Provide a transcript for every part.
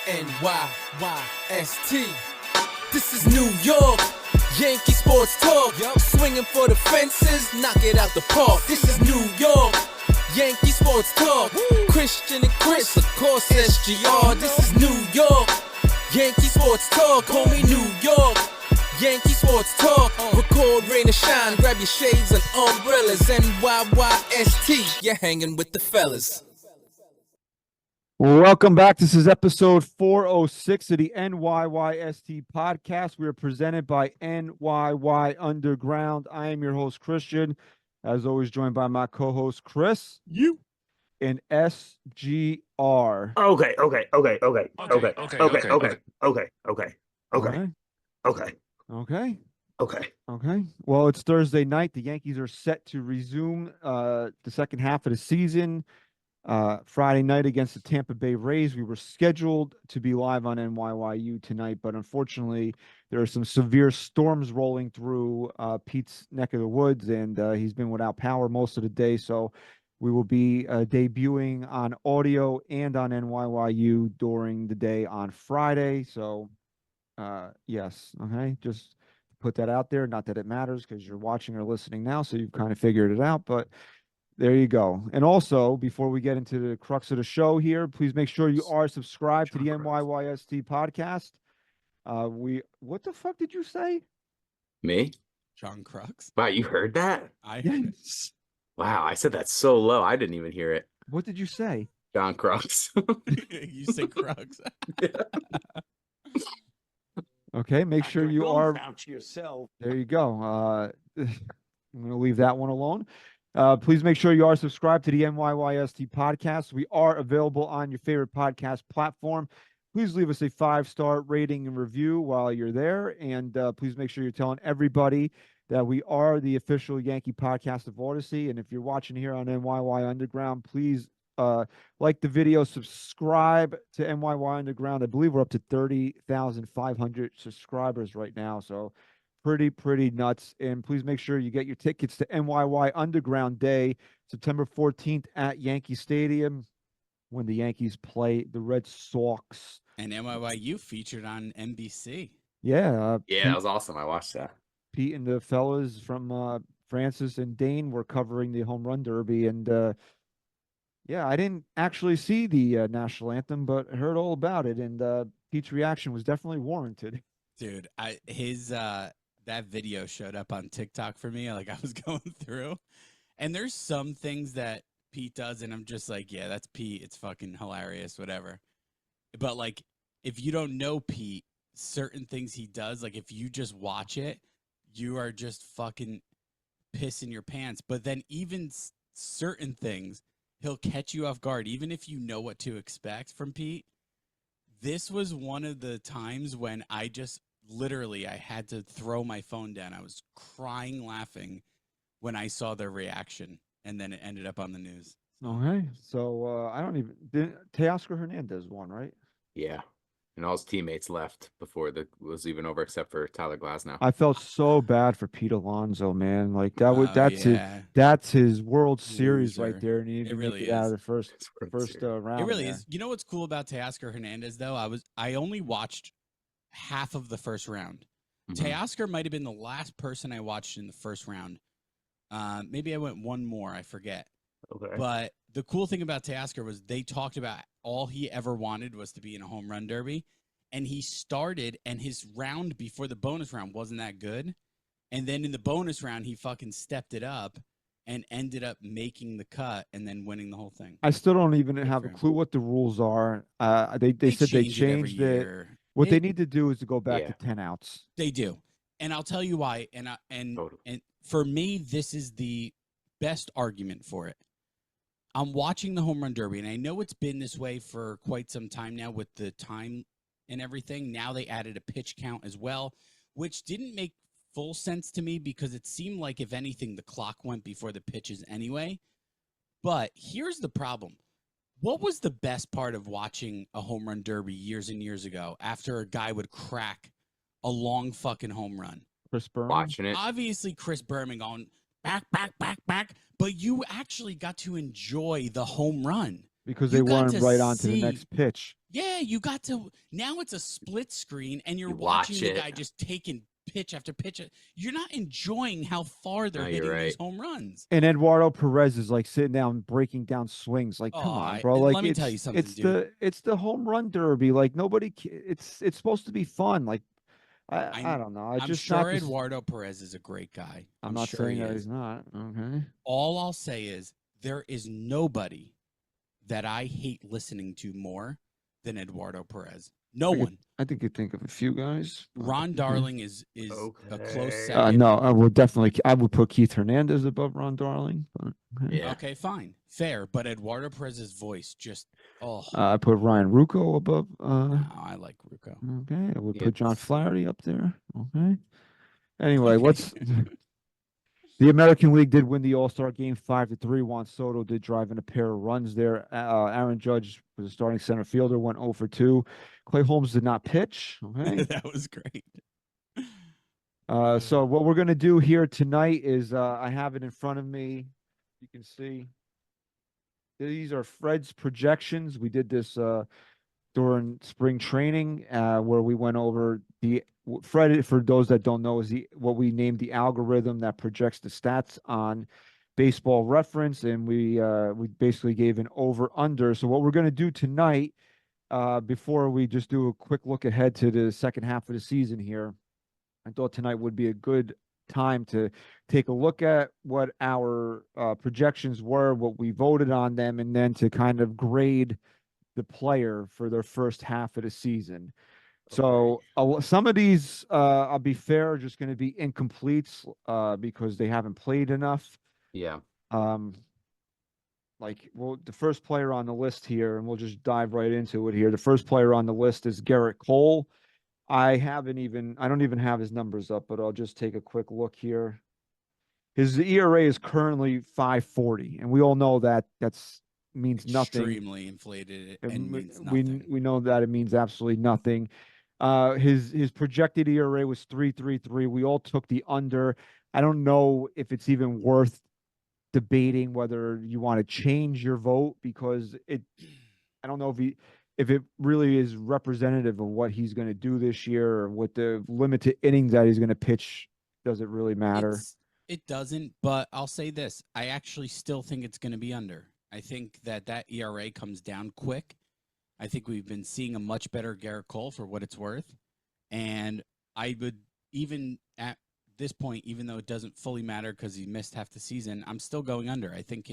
NYYST. This is New York, Yankee sports talk. Swinging for the fences, knock it out the park. This is New York, Yankee sports talk. Christian and Chris, of course SGR. This is New York, Yankee sports talk. Homie, New York, Yankee sports talk. Record, rain or shine, grab your shades and umbrellas. NYYST, you're hanging with the fellas. Welcome back. This is episode 406 of the NYYST podcast. We are presented by NYY Underground. I am your host, Christian. As always, joined by my co-host, Chris. You. And SGR. Okay. Well, it's Thursday night. The Yankees are set to resume the second half of the season. Friday night against the Tampa Bay Rays. We were scheduled to be live on NYYU tonight, but unfortunately there are some severe storms rolling through Pete's neck of the woods, and he's been without power most of the day. So we will be debuting on audio and on NYYU during the day on Friday. So yes, okay, just put that out there. Not that it matters because you're watching or listening now, so you've kind of figured it out, but there you go. And also, before we get into the crux of the show here, please make sure you are subscribed to the NYYST podcast. What the fuck did you say? Me? John Crux. Wow, you heard that? Yes. Wow, I said that so low. I didn't even hear it. What did you say? John Crux. You said Crux. Okay, make sure you are. Vouch yourself. There you go. I'm going to leave that one alone. Please make sure you are subscribed to the NYYST podcast. We are available on your favorite podcast platform. Please leave us a 5-star rating and review while you're there. And please make sure you're telling everybody that we are the official Yankee podcast of Odyssey. And if you're watching here on NYY Underground, please like the video, subscribe to NYY Underground. I believe we're up to 30,500 subscribers right now. So pretty nuts. And please make sure you get your tickets to NYY Underground Day, September 14th at Yankee Stadium, when the Yankees play the Red Sox. And NYYU featured on NBC. Yeah. Yeah, that was awesome. I watched that. Pete and the fellas from Francis and Dane were covering the home run derby. And yeah, I didn't actually see the national anthem, but heard all about it. And Pete's reaction was definitely warranted. Dude, that video showed up on TikTok for me. Like, I was going through, and there's some things that Pete does, and I'm just like, yeah, that's Pete. It's fucking hilarious, whatever. But like, if you don't know Pete, certain things he does, like if you just watch it, you are just fucking pissing your pants. But then even certain things, he'll catch you off guard, even if you know what to expect from Pete. This was one of the times when I just literally, I had to throw my phone down. I was crying, laughing when I saw their reaction, and then it ended up on the news. Okay, so Teoscar Hernandez won, right? Yeah. And all his teammates left before it was even over, except for Tyler Glasnow. I felt so bad for Pete Alonso, man. Like that's his World Series right there, and he didn't make it out of the first round. It really is. You know what's cool about Teoscar Hernandez though? I only watched half of the first round. Teoscar might have been the last person I watched in the first round. Maybe I went one more, I forget. Okay. But the cool thing about Teoscar was they talked about all he ever wanted was to be in a home run derby. And he started, and his round before the bonus round wasn't that good. And then in the bonus round, he fucking stepped it up and ended up making the cut and then winning the whole thing. I still don't even have a clue what the rules are. They said they changed it. What they need to do is to go back to 10 outs. They do. And I'll tell you why. And for me, this is the best argument for it. I'm watching the home run derby, and I know it's been this way for quite some time now with the time and everything. Now they added a pitch count as well, which didn't make full sense to me because it seemed like, if anything, the clock went before the pitches anyway. But here's the problem. What was the best part of watching a home run derby years and years ago after a guy would crack a long fucking home run? Chris Berman. Watching it. Obviously, Chris Berman going back. But you actually got to enjoy the home run. because You they got weren't to right on to the see- next pitch. Yeah, you got to. Now it's a split screen, and you're You watching watch the it. guy just taking pitch after pitch. You're not enjoying how far they're No, you're hitting these right. home runs. And Eduardo Perez is like sitting down, breaking down swings. Like, come Oh, on, bro. and Like, let me tell you something, it's dude. it's the home run derby. Like, nobody. It's supposed to be fun. Like, I I'm don't know. I I'm just sure not. Eduardo Perez is a great guy. I'm I'm not sure saying he that is. he's not. Okay. All I'll say is there is nobody that I hate listening to more than Eduardo Perez. No one. I think you think of a few guys. but, Ron okay. Darling is a close Okay. second. No, I would definitely. I would put Keith Hernandez above Ron Darling. But, okay. Yeah. Okay, fine, fair. But Eduardo Perez's voice just I put Ryan Rucco above. no, I like Rucco. Okay. I would Yeah, put John it's- Flaherty up there. Okay. Anyway, Okay. what's the American League did win the All-Star game 5-3. Juan Soto did drive in a pair of runs there. Aaron Judge was a starting center fielder, went 0 for 2. Clay Holmes did not pitch. Okay. That was great. So what we're gonna do here tonight is I have it in front of me. You can see these are Fred's projections. We did this during spring training where we went over Fred, for those that don't know, is what we named the algorithm that projects the stats on Baseball Reference, and we basically gave an over under. So what we're going to do tonight, before we just do a quick look ahead to the second half of the season here, I thought tonight would be a good time to take a look at what our projections were, what we voted on them, and then to kind of grade the player for their first half of the season. So some of these, I'll be fair, are just going to be incompletes because they haven't played enough. Yeah. Like, well, the first player on the list here, and we'll just dive right into it here. The first player on the list is Garrett Cole. I don't even have his numbers up, but I'll just take a quick look here. His ERA is currently 5.40, and we all know that means nothing. Extremely inflated and means we nothing. we know that it means absolutely nothing. His projected ERA was 3.33. We all took the under. I don't know if it's even worth debating whether you want to change your vote because I don't know if it really is representative of what he's going to do this year or with the limited innings that he's going to pitch. Does it really matter? It doesn't, but I'll say this. I actually still think it's going to be under. I think that ERA comes down quick. I think we've been seeing a much better Garrett Cole for what it's worth. And I would, even at this point, even though it doesn't fully matter because he missed half the season, I'm still going under. I think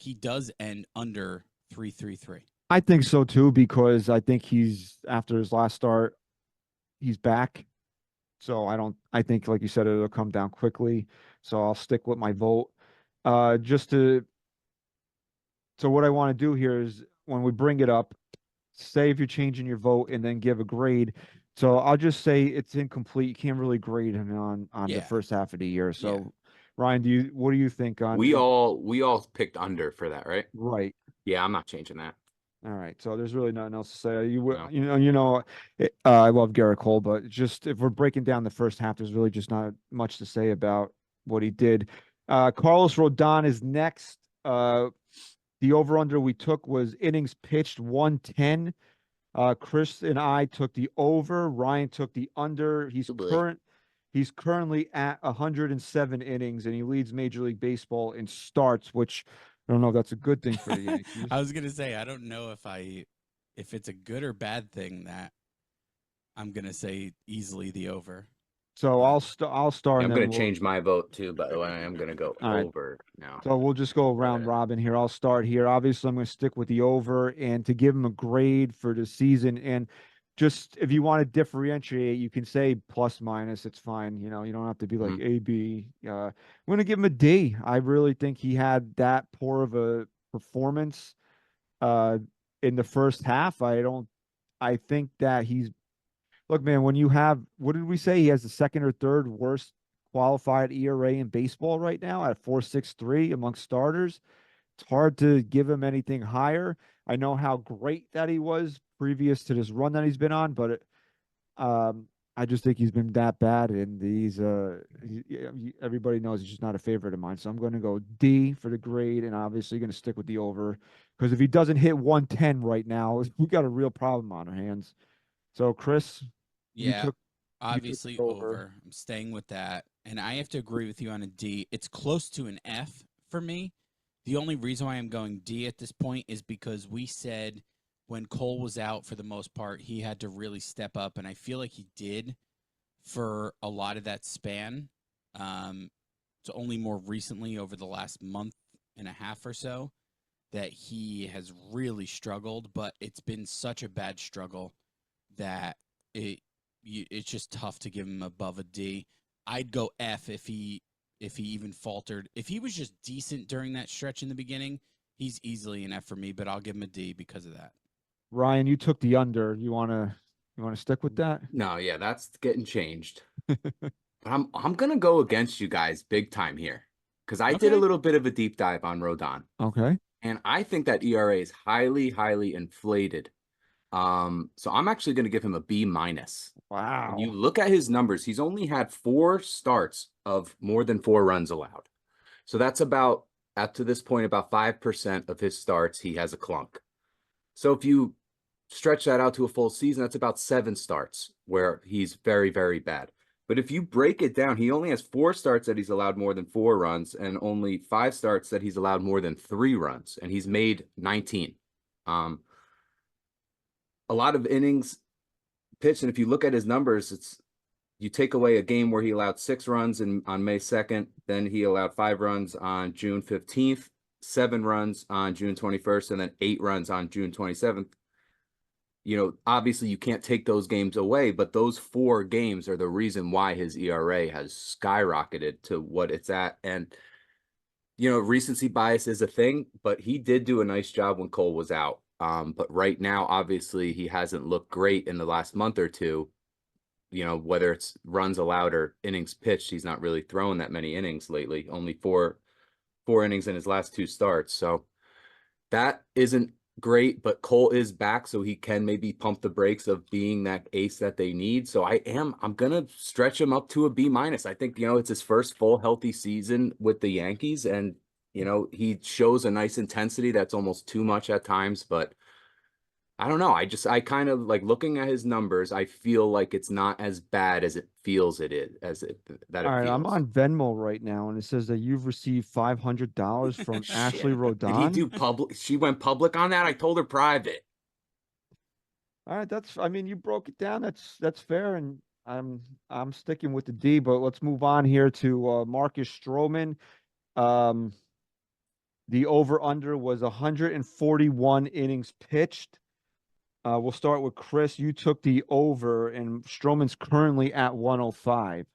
he does end under 3.33. I think so too, because I think after his last start, he's back. So I think, like you said, it'll come down quickly. So I'll stick with my vote. So what I want to do here is when we bring it up, say if you're changing your vote and then give a grade. So I'll just say it's incomplete. You can't really grade him on the Yeah. first half of the year. So Yeah. Ryan, what do you think on We all picked under for that, right? right? Yeah, I'm not changing that. All right, so there's really nothing else to say. No. I love Garrett Cole, but just if we're breaking down the first half, there's really just not much to say about what he did. Carlos Rodon is next. The over/under we took was innings pitched 110. Chris and I took the over. Ryan took the under. He's Oh, boy. currently at 107 innings, and he leads Major League Baseball in starts, which I don't know if that's a good thing for the Yankees. I was gonna say I don't know if it's a good or bad thing that I'm gonna say easily the over. So I'll start. Yeah, and I'm then gonna change my vote too, by the way. I'm gonna go All right. over now. So we'll just go round robin here. I'll start here. Obviously, I'm going to stick with the over and to give him a grade for the season. And just if you want to differentiate, you can say plus minus. It's fine. You don't have to be like A, B. I'm going to give him a D. I really think he had that poor of a performance in the first half. I think that look, man, when you have, what did we say? He has the second or third worst qualified ERA in baseball right now at 4.63 among starters. It's hard to give him anything higher. I know how great that he was previous to this run that he's been on, but I just think he's been that bad, and everybody knows he's just not a favorite of mine. So I'm going to go D for the grade, and obviously going to stick with the over because if he doesn't hit 110 right now, we got a real problem on our hands. So Chris, you Yeah, took obviously the over. over. I'm staying with that. And I have to agree with you on a D. It's close to an F for me. The only reason why I'm going D at this point is because we said when Cole was out for the most part, he had to really step up. And I feel like he did for a lot of that span. It's only more recently over the last month and a half or so that he has really struggled, but it's been such a bad struggle that it's just tough to give him above a D. I'd go F if he even faltered. If he was just decent during that stretch in the beginning, he's easily an F for me, but I'll give him a D because of that. Ryan, you took the under. You wanna stick with that? No, yeah, that's getting changed. But I'm gonna go against you guys big time here because I did a Okay. little bit of a deep dive on Rodon, Okay. and I think that ERA is highly, highly inflated. So I'm actually going to give him a B minus. When you Wow. look at his numbers, he's only had 4 starts of more than 4 runs allowed. So that's about, up to this point, about 5% of his starts he has a clunk. So if you stretch that out to a full season, that's about 7 starts where he's very, very bad. But if you break it down, he only has 4 starts that he's allowed more than 4 runs and only 5 starts that he's allowed more than 3 runs, and he's made 19. A lot of innings pitched, and if you look at his numbers, it's you take away a game where he allowed 6 runs on May 2nd, then he allowed 5 runs on June 15th, 7 runs on June 21st, and then 8 runs on June 27th. Obviously you can't take those games away, but those 4 games are the reason why his ERA has skyrocketed to what it's at. And, recency bias is a thing, but he did do a nice job when Cole was out. But right now, obviously, he hasn't looked great in the last month or two. Whether it's runs allowed or innings pitched, he's not really throwing that many innings lately. Only four innings in his last 2 starts. So that isn't great, but Cole is back, so he can maybe pump the brakes of being that ace that they need. So I'm gonna stretch him up to a B minus. I think, it's his first full healthy season with the Yankees, and he shows a nice intensity that's almost too much at times, but I don't know. I kind of like looking at his numbers. I feel like it's not as bad as it feels it is, that All it right, I'm feels. on Venmo right now, and it says that you've received $500 from Ashley Shit. Did he Rodon. do public? She went public on that? I told her private. All right, I mean, you broke it down. That's fair, and I'm sticking with the D. But let's move on here to Marcus Stroman. Um, the over under was 141 innings pitched. We'll start with Chris. You took the over, and Stroman's currently at 105.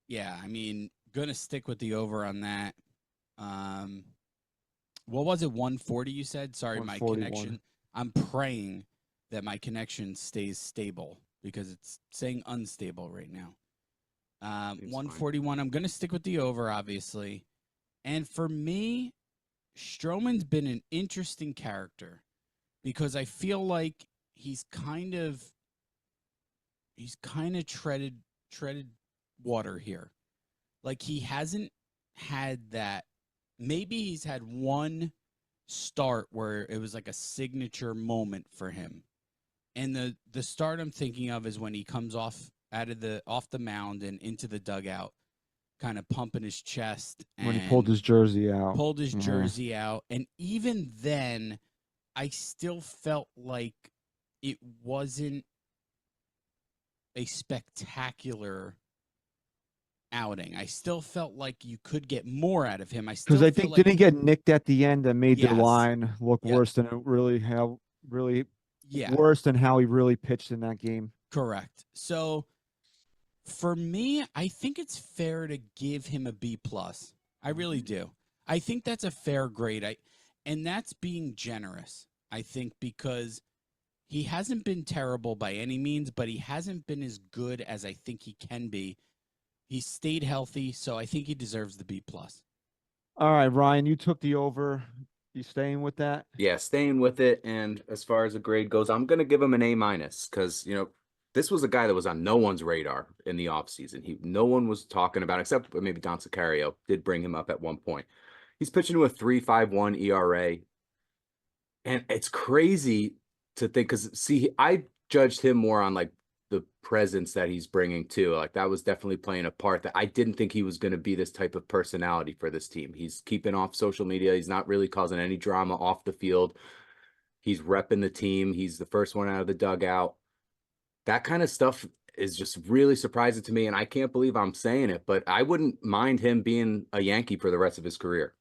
Yeah, I mean, gonna stick with the over on that. Um, what was it? 140 you said? Sorry, my 141. connection. I'm praying that my connection stays stable because it's saying unstable right now. Seems fine. 141. I'm gonna stick with the over, obviously. And for me, Stroman's been an interesting character because I feel like he's kind of treaded water here. Like he hasn't had that. Maybe he's had one start where it was like a signature moment for him. And the start I'm thinking of is when he comes off the mound and into the dugout, kind of pumping his chest and When he pulled his jersey out. pulled his Yeah. jersey out. And even then, I still felt like it wasn't a spectacular outing. I still felt like you could get more out of him. Because I feel think like didn't he get nicked at the end that made their Yes. line look Yep. worse than it really yeah, worse than how he really pitched in that game. correct. So for me, I think it's fair to give him a B plus. I really do. I think that's a fair grade. And that's being generous. I think because he hasn't been terrible by any means, but he hasn't been as good as I think he can be. He stayed healthy, so I think he deserves the B plus. All right, Ryan, you took the over. You staying with that? Yeah, staying with it. And as far as the grade goes, I'm gonna give him an A minus because this was a guy that was on no one's radar in the offseason. No one was talking about, except maybe Don Sicario did bring him up at one point. He's pitching to a 3.51 ERA. And it's crazy to think, because see, I judged him more on like the presence that he's bringing too. Like that was definitely playing a part, that I didn't think he was going to be this type of personality for this team. He's keeping off social media. He's not really causing any drama off the field. He's repping the team. He's the first one out of the dugout. That kind of stuff is just really surprising to me. And I can't believe I'm saying it, but I wouldn't mind him being a Yankee for the rest of his career,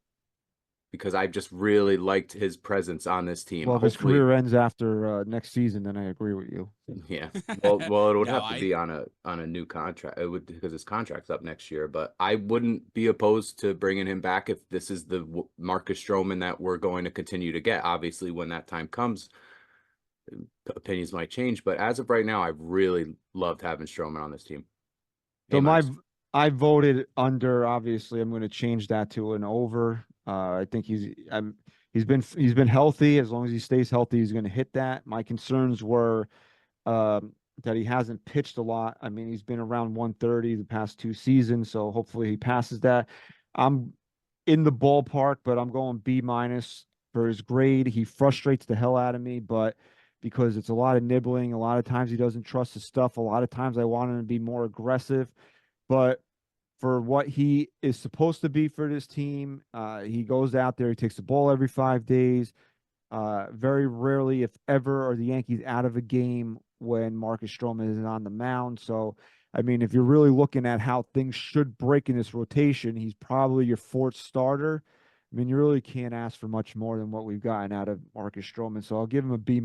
because I've just really liked his presence on this team. Well, if his Hopefully, career ends after next season, then I agree with you. yeah. Well, it would No, have to be on a new contract. It would, because his contract's up next year. But I wouldn't be opposed to bringing him back if this is the Marcus Stroman that we're going to continue to get. Obviously, when that time comes, opinions might change. But as of right now, I've really loved having Stroman on this team. So A-minus. I voted under. Obviously, I'm going to change that to an over. I think he's been healthy. As long as he stays healthy, he's going to hit that. My concerns were that he hasn't pitched a lot. I mean, he's been around 130 the past 2 seasons, so hopefully he passes that. I'm in the ballpark, but I'm going B- for his grade. He frustrates the hell out of me, but because it's a lot of nibbling, a lot of times he doesn't trust his stuff. A lot of times I want him to be more aggressive, but for what he is supposed to be for this team, he goes out there, he takes the ball every 5 days. Very rarely, if ever, are the Yankees out of a game when Marcus Stroman is on the mound. So, I mean, if you're really looking at how things should break in this rotation, he's probably your 4th starter. I mean, you really can't ask for much more than what we've gotten out of Marcus Stroman. So I'll give him a B-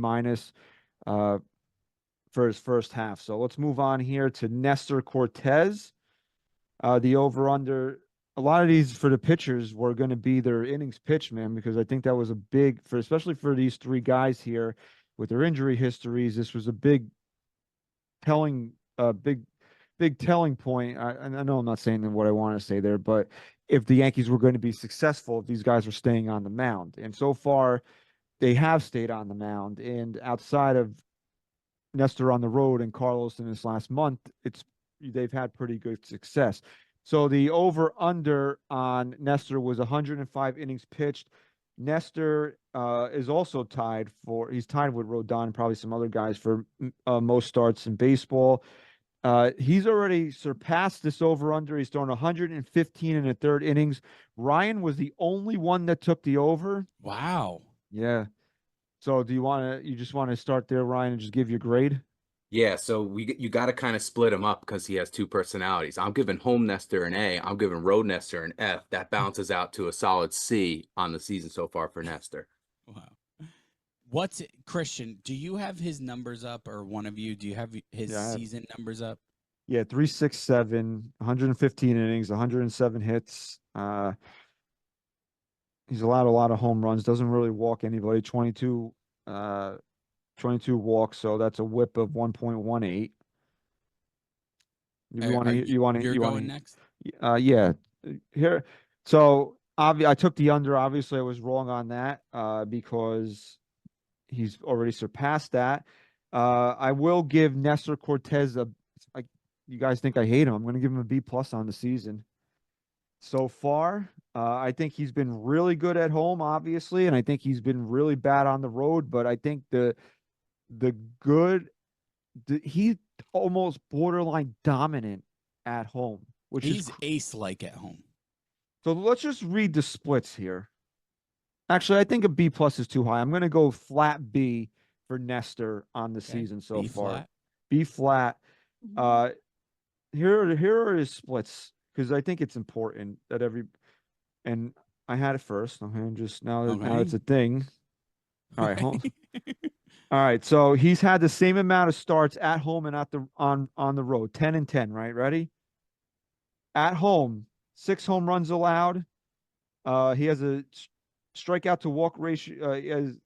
for his first half. So let's move on here to Nestor Cortez. The over-under, a lot of these for the pitchers were going to be their innings pitched, man, because I think that was a big, especially for these 3 guys here with their injury histories, this was a big telling, big telling point. I know I'm not saying what I want to say there, but if the Yankees were going to be successful, if these guys were staying on the mound, and so far they have stayed on the mound, and outside of Nestor on the road and Carlos in this last month, they've had pretty good success. So the over under on Nestor was 105 innings pitched. Nestor is also he's tied with Rodon and probably some other guys for most starts in baseball. He's already surpassed this over under. He's thrown 115 in the 3rd innings. Ryan was the only one that took the over. Wow. Yeah. So you just want to start there, Ryan, and just give your grade? Yeah, so you got to kind of split him up because he has 2 personalities. I'm giving home Nestor an A. I'm giving road Nestor an F. That balances out to a solid C on the season so far for Nestor. Wow. Christian, do you have his numbers up, or one of you? Do you have his season numbers up? Yeah, 367, 115 innings, 107 hits. He's allowed a lot of home runs, doesn't really walk anybody, 22 walks, so that's a whip of 1.18. You're going next? Yeah. Here, so I took the under. Obviously, I was wrong on that because he's already surpassed that. I will give Nestor Cortez you guys think I hate him. I'm going to give him a B+ on the season. So far, I think he's been really good at home, obviously, and I think he's been really bad on the road. But I think he's almost borderline dominant at home, which he's ace-like at home. So let's just read the splits here. Actually, I think a B+ is too high. I'm going to go flat B for Nestor on the season so far. B flat. Here are his splits, because I think it's important that and I had it first. Now it's a thing. All right, hold. All right, so he's had the same amount of starts at home and on the road, 10 and 10, right? Ready? At home, 6 home runs allowed. He has a strikeout to walk ratio. I'm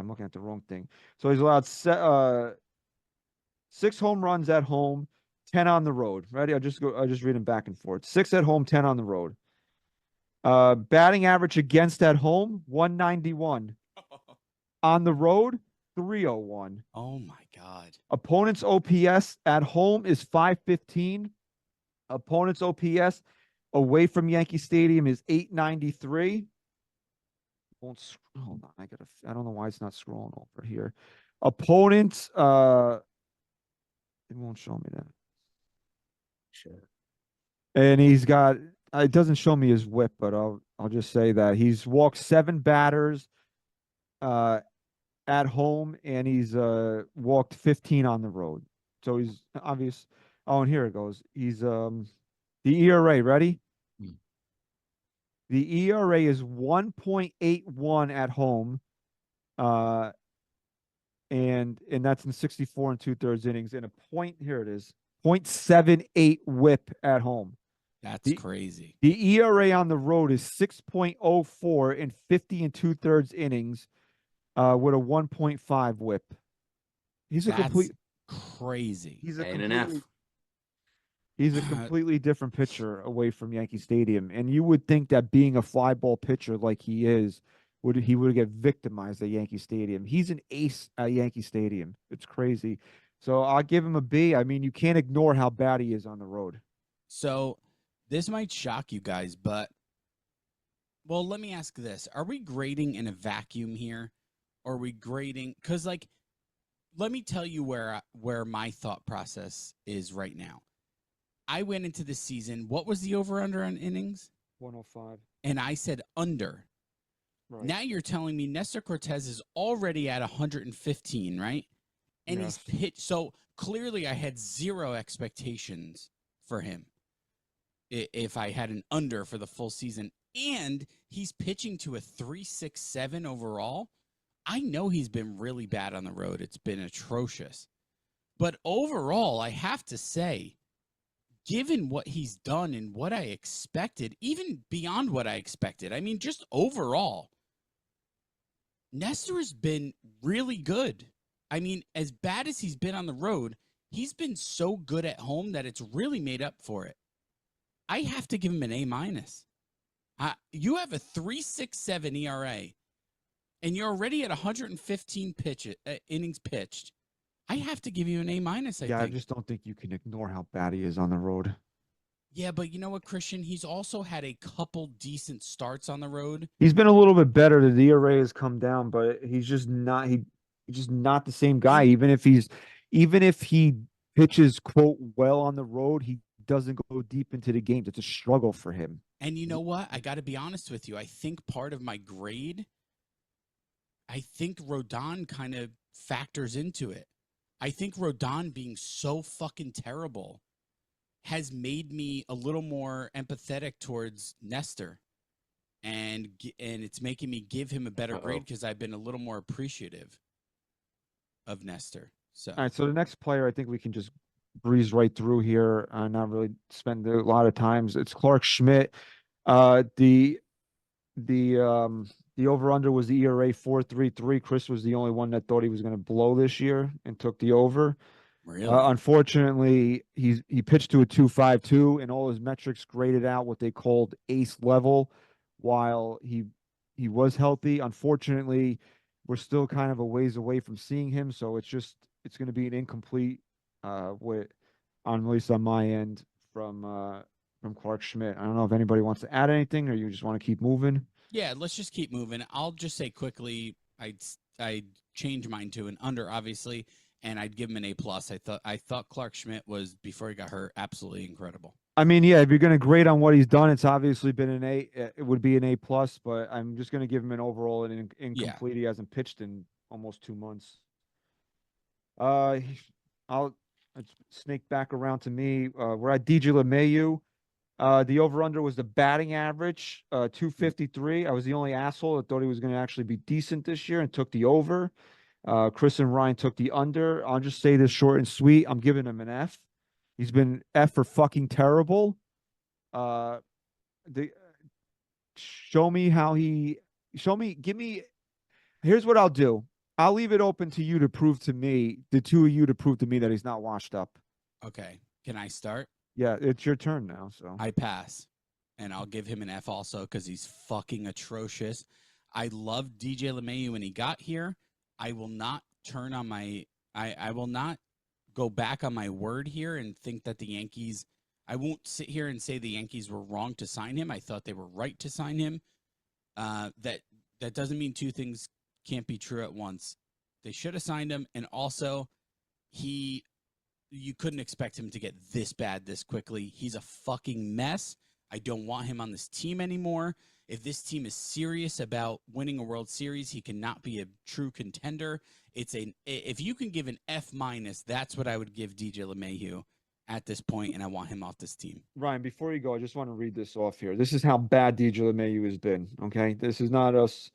looking at the wrong thing. So he's allowed 6 home runs at home, 10 on the road. Ready? I'll just read them back and forth. 6 at home, 10 on the road. Batting average against at home, 191. On the road, 301. Oh my God. Opponent's OPS at home is 515. Opponent's OPS away from Yankee Stadium is 893. Hold on. I don't know why it's not scrolling over here. Opponents, it won't show me that. Shit. And he's got, it doesn't show me his whip, but I'll just say that he's walked 7 batters at home, and he's walked 15 on the road. So he's obvious. Oh, and here it goes. He's the ERA, ready? Hmm. The ERA is 1.81 at home. And that's in 64 and 2/3 innings, and here it is, 0.78 whip at home. That's crazy. The ERA on the road is 6.04 in 50 and 2/3 innings, with a 1.5 whip. He's a That's crazy. He's a And an completely F. He's a completely different pitcher away from Yankee Stadium, and you would think that being a fly ball pitcher like he is, he would get victimized at Yankee Stadium. He's an ace at Yankee Stadium. It's crazy. So I'll give him a B. I mean, you can't ignore how bad he is on the road. So this might shock you guys, but well, let me ask this. Are we grading in a vacuum here? Or are we grading? Because, like, let me tell you where my thought process is right now. I went into the season. What was the over-under on innings? 105. And I said under. Right. Now you're telling me Nestor Cortez is already at 115, right? And Yes. he's pitched. So clearly I had 0 expectations for him if I had an under for the full season. And he's pitching to a 3.67 overall. I know he's been really bad on the road. It's been atrocious. But overall, I have to say, given what he's done and what I expected, even beyond what I expected, I mean, just overall, Nestor has been really good. I mean, as bad as he's been on the road, he's been so good at home that it's really made up for it. I have to give him an A-. You have a 3.67 ERA. And you're already at 115 innings pitched. I have to give you an A-. I think. I just don't think you can ignore how bad he is on the road. Yeah, but you know what, Christian? He's also had a couple decent starts on the road. He's been a little bit better. The ERA has come down, but he's just not the same guy. Even if he pitches quote well on the road, he doesn't go deep into the games. It's a struggle for him. And you know what? I got to be honest with you. I think part of my grade, I think Rodon kind of factors into it. I think Rodon being so fucking terrible has made me a little more empathetic towards Nestor. And it's making me give him a better grade because I've been a little more appreciative of Nestor. So All right, so the next player, I think we can just breeze right through here, not really spend a lot of times. It's Clark Schmidt. The over-under was the ERA 4.33. Chris was the only one that thought he was going to blow this year and took the over. really, unfortunately, he pitched to a 2.52, and all his metrics graded out what they called ace level, while he was healthy. Unfortunately, we're still kind of a ways away from seeing him, so it's going to be an incomplete at least on my end from Clark Schmidt. I don't know if anybody wants to add anything, or you just want to keep moving. yeah, let's just keep moving. I'll just say quickly, I'd change mine to an under, obviously, and I'd give him an A+. I thought Clark Schmidt was, before he got hurt, absolutely incredible. I mean, yeah, if you're going to grade on what he's done, it's obviously been an A. It would be an A+, but I'm just going to give him an overall and incomplete. He hasn't pitched in almost 2 months. Let's snake back around to me. We're at DJ LeMahieu. The over-under was the batting average, 253. I was the only asshole that thought he was going to actually be decent this year and took the over. Chris and Ryan took the under. I'll just say this short and sweet. I'm giving him an F. He's been F for fucking terrible. Here's what I'll do. I'll leave it open to you to prove to me, the two of you to prove to me that he's not washed up. Okay, can I start? Yeah, it's your turn now. So I pass, and I'll give him an F also because he's fucking atrocious. I loved DJ LeMahieu when he got here. I will not turn on my I will not go back on my word here and think that the Yankees I won't sit here and say the Yankees were wrong to sign him. I thought they were right to sign him. That doesn't mean two things can't be true at once. They should have signed him, and also you couldn't expect him to get this bad this quickly. He's a fucking mess. I don't want him on this team anymore. If this team is serious about winning a World Series, he cannot be a true contender. If you can give an F-, that's what I would give DJ LeMahieu at this point, and I want him off this team. Ryan, before you go, I just want to read this off here. This is how bad DJ LeMahieu has been. Okay, this is not us.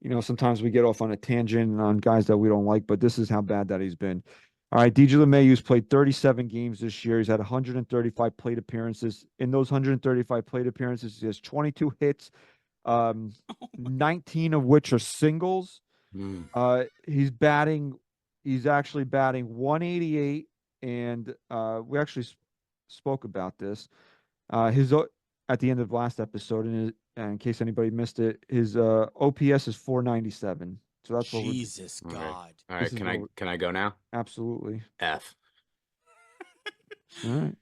You know, sometimes we get off on a tangent on guys that we don't like, but this is how bad that he's been. All right, DJ LeMahieu's played 37 games this year. He's had 135 plate appearances. In those 135 plate appearances, he has 22 hits, 19 of which are singles. He's actually batting 188, and we actually spoke about this. His at the end of last episode, and in case anybody missed it, his OPS is 497. So that's what Jesus God. All right, can I go now? Absolutely. F. All right.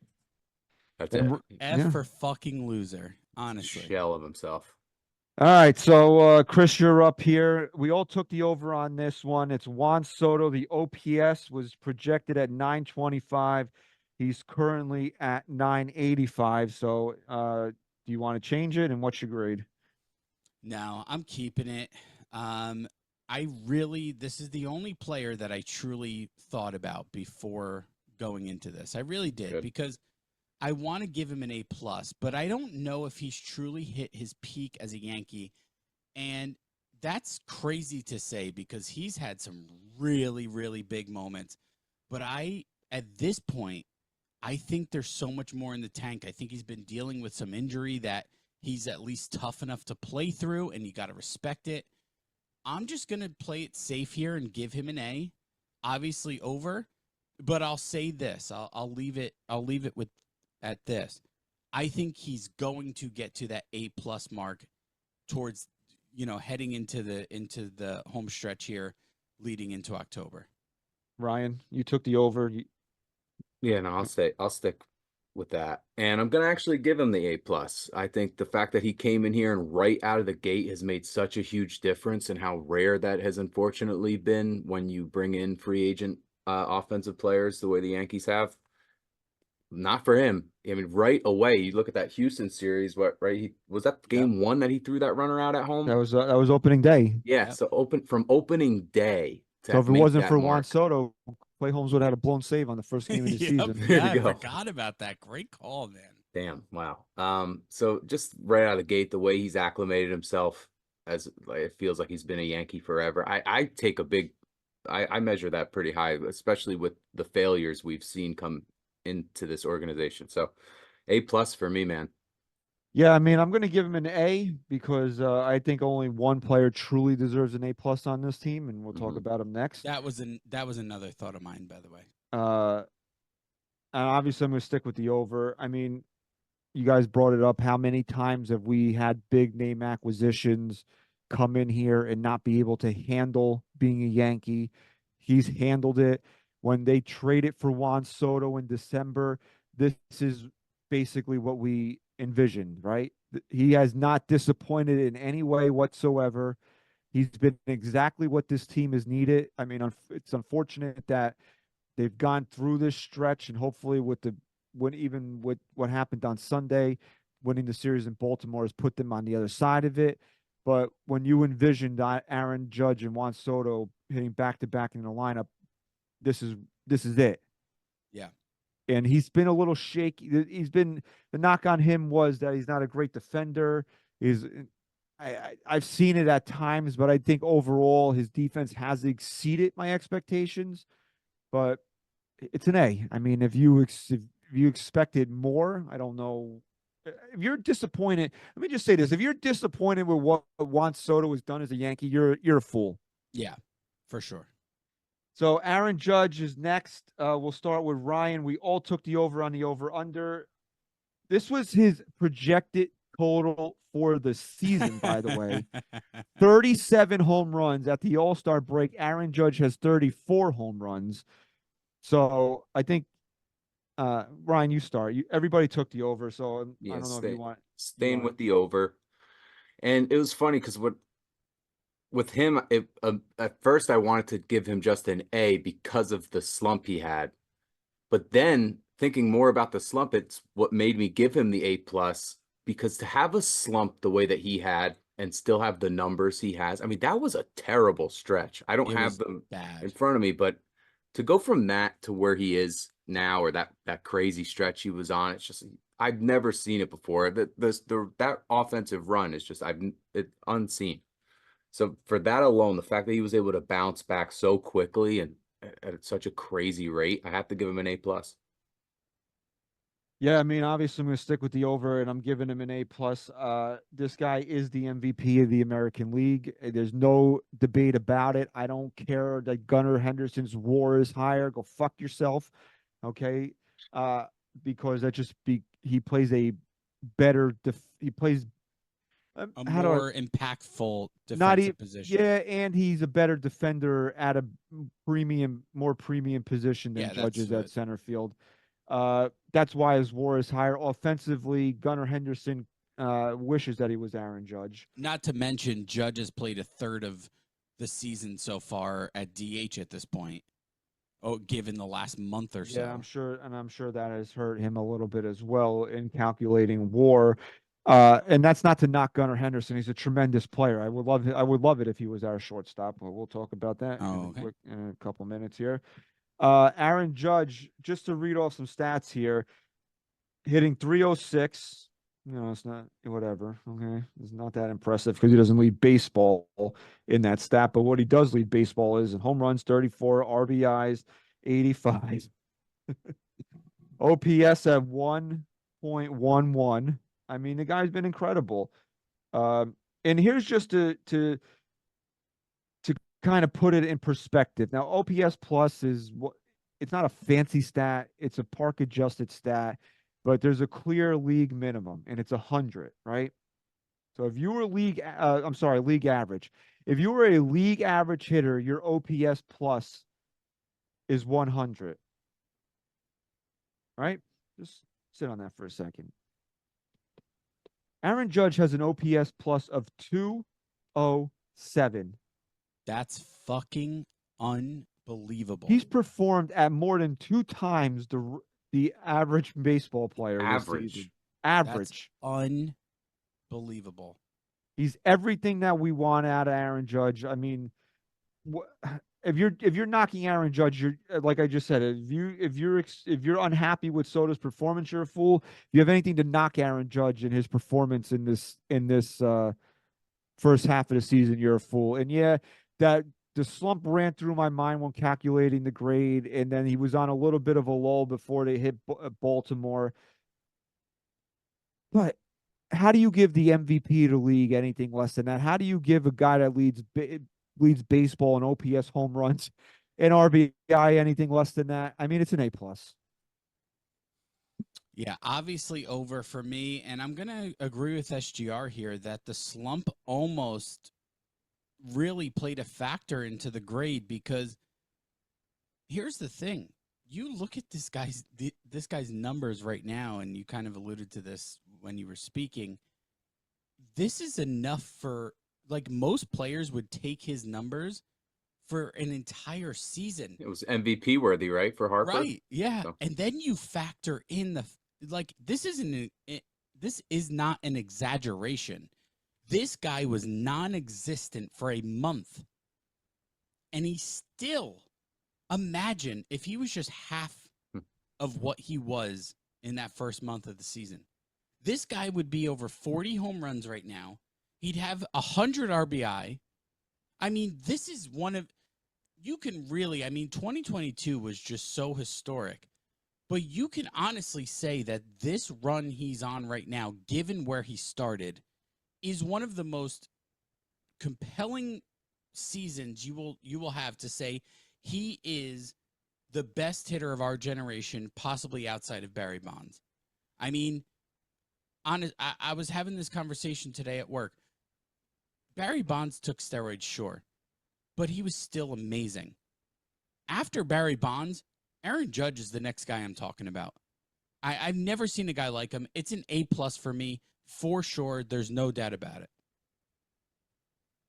That's it. F for fucking loser, honestly. Shell of himself. All right, so Chris, you're up here. We all took the over on this one. It's Juan Soto. The OPS was projected at 925. He's currently at 985. So do you want to change it, and what's your grade? No, I'm keeping it. This is the only player that I truly thought about before going into this. I really did. Because I want to give him an A+, but I don't know if he's truly hit his peak as a Yankee. And that's crazy to say because he's had some really, really big moments. But at this point, I think there's so much more in the tank. I think he's been dealing with some injury that he's at least tough enough to play through, and you got to respect it. I'm just going to play it safe here and give him an A, obviously over, but I'll say this. I'll leave it with at this. I think he's going to get to that A+ mark towards, heading into the home stretch here leading into October. Ryan, you took the over. Yeah, no, I'll stick with that. And I'm gonna actually give him the A+. I think the fact that he came in here and right out of the gate has made such a huge difference, and how rare that has unfortunately been when you bring in free agent offensive players the way the Yankees have. Not for him. I mean, right away, you look at that Houston series. Was that game 1 that he threw that runner out at home? That was opening day. Yeah. Yep. So opening day. So if it wasn't for Juan Soto, Clay Holmes would have had a blown save on the first game of the season. Yeah, I forgot about that. Great call, man. Damn. Wow. So just right out of the gate, the way he's acclimated himself, it feels like he's been a Yankee forever. I take I measure that pretty high, especially with the failures we've seen come into this organization. So A+ for me, man. Yeah, I mean, I'm going to give him an A because I think only one player truly deserves an A+ on this team, and we'll talk about him next. That was another thought of mine, by the way. And obviously, I'm going to stick with the over. I mean, you guys brought it up. How many times have we had big name acquisitions come in here and not be able to handle being a Yankee? He's handled it. When they traded for Juan Soto in December, this is basically what we envisioned, right? He has not disappointed in any way whatsoever. He's been exactly what this team has needed. I mean, it's unfortunate that they've gone through this stretch, and hopefully with what happened on Sunday, winning the series in Baltimore has put them on the other side of it. But when you envisioned Aaron Judge and Juan Soto hitting back-to-back in the lineup, this is it. Yeah. And he's been a little shaky. The knock on him was that he's not a great defender. I've seen it at times, but I think overall his defense has exceeded my expectations. But it's an A. I mean, if you expected more, I don't know. If you're disappointed, let me just say this: if you're disappointed with what Juan Soto has done as a Yankee, you're a fool. Yeah, for sure. So Aaron Judge is next. We'll start with Ryan. We all took the over on the over-under. This was his projected total for the season, by the way. 37 home runs at the All-Star break. Aaron Judge has 34 home runs. So I think, Ryan, you start. Everybody took the over, so I Yeah, don't know if you want. staying with the over. And it was funny because with him, at first I wanted to give him just an A because of the slump he had. But then thinking more about the slump, it's what made me give him the A plus, because to have a slump the way that he had and still have the numbers he has, I mean, that was a terrible stretch. I don't It have was them bad. in front of me, but to go from that to where he is now, or that crazy stretch he was on, it's just I've never seen it before. That offensive run is just it's unseen. So for that alone, the fact that he was able to bounce back so quickly and at such a crazy rate, I have to give him an A plus. Yeah, I mean, obviously I'm going to stick with the over, and I'm giving him an A plus. This guy is the MVP of the American League. There's no debate about it. I don't care that Gunnar Henderson's WAR is higher. Go fuck yourself, okay? Because he plays a better he plays A how do I more impactful not defensive even position. yeah, and he's a better defender at a more premium position than Yeah, Judge that's is at center field. That's why his WAR is higher. Offensively, Gunnar Henderson wishes that he was Aaron Judge. not to mention Judge has played a third of the season so far at DH at this point. Oh, given the last month or so. Yeah, I'm sure that has hurt him a little bit as well in calculating WAR. And that's not to knock Gunnar Henderson. He's a tremendous player. I would love it if he was our shortstop. But we'll talk about that Oh, okay. in a couple minutes here. Aaron Judge, just to read off some stats here, hitting 306. No, it's not, whatever. Okay. It's not that impressive because he doesn't lead baseball in that stat. But what he does lead baseball is in home runs, 34, RBIs, 85. OPS at 1.11. I mean, the guy's been incredible. And here's just to kind of put it in perspective. Now, OPS plus is what, it's not a fancy stat, it's a park adjusted stat, but there's a clear league minimum, and it's 100, right? So if you were league average. If you were a league average hitter, your OPS plus is 100. Right? Just sit on that for a second. Aaron Judge has an OPS plus of 207. That's fucking unbelievable. He's performed at more than 2 times the average baseball player this season. Average. That's unbelievable. He's everything that we want out of Aaron Judge. I mean, if you're knocking Aaron Judge, you're, like I just said, if you're unhappy with Soto's performance, you're a fool. If you have anything to knock Aaron Judge and his performance in this first half of the season, you're a fool. And yeah, that the slump ran through my mind when calculating the grade, and then he was on a little bit of a lull before they hit Baltimore. But how do you give the MVP to league anything less than that? How do you give a guy that leads baseball in OPS, home runs, and RBI anything less than that? I mean, it's an A plus. Yeah, obviously over for me, and I'm gonna agree with SGR here that the slump almost really played a factor into the grade, because here's the thing. You look at this guy's numbers right now, and you kind of alluded to this when you were speaking. This is enough for, like, most players would take his numbers for an entire season. It was MVP worthy, right, for Harper? Right, yeah. So. And then you factor in this is not an exaggeration. This guy was non-existent for a month. And he still, imagine if he was just half of what he was in that first month of the season. This guy would be over 40 home runs right now. He'd have 100 RBI. I mean, this is you can really, 2022 was just so historic. But you can honestly say that this run he's on right now, given where he started, is one of the most compelling seasons you will have to say he is the best hitter of our generation, possibly outside of Barry Bonds. I mean, I was having this conversation today at work. Barry Bonds took steroids, sure, but he was still amazing. After Barry Bonds, Aaron Judge is the next guy I'm talking about. I've never seen a guy like him. It's an A+ for me, for sure. There's no doubt about it.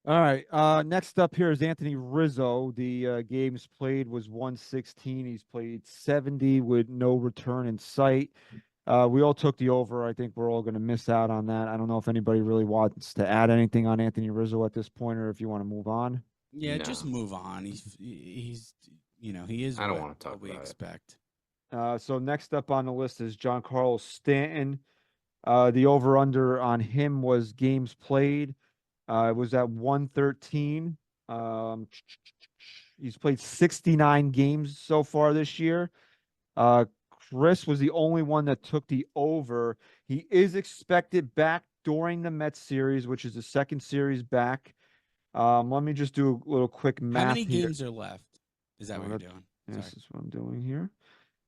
All right. Next up here is Anthony Rizzo. The games played was 116. He's played 70 with no return in sight. We all took the over. I think we're all going to miss out on that. I don't know if anybody really wants to add anything on Anthony Rizzo at this point, or if you want to move on. Yeah, No. just move on. He's he is I don't what, wanna talk what we about it. expect. So next up on the list is Giancarlo Stanton. The over/under on him was games played. It was at 113. He's played 69 games so far this year. Chris was the only one that took the over. He is expected back during the Mets series, which is the second series back. Let me just do a little quick math How many here. games are left? Is that Oh, what you're that- doing? This Sorry. is what I'm doing here.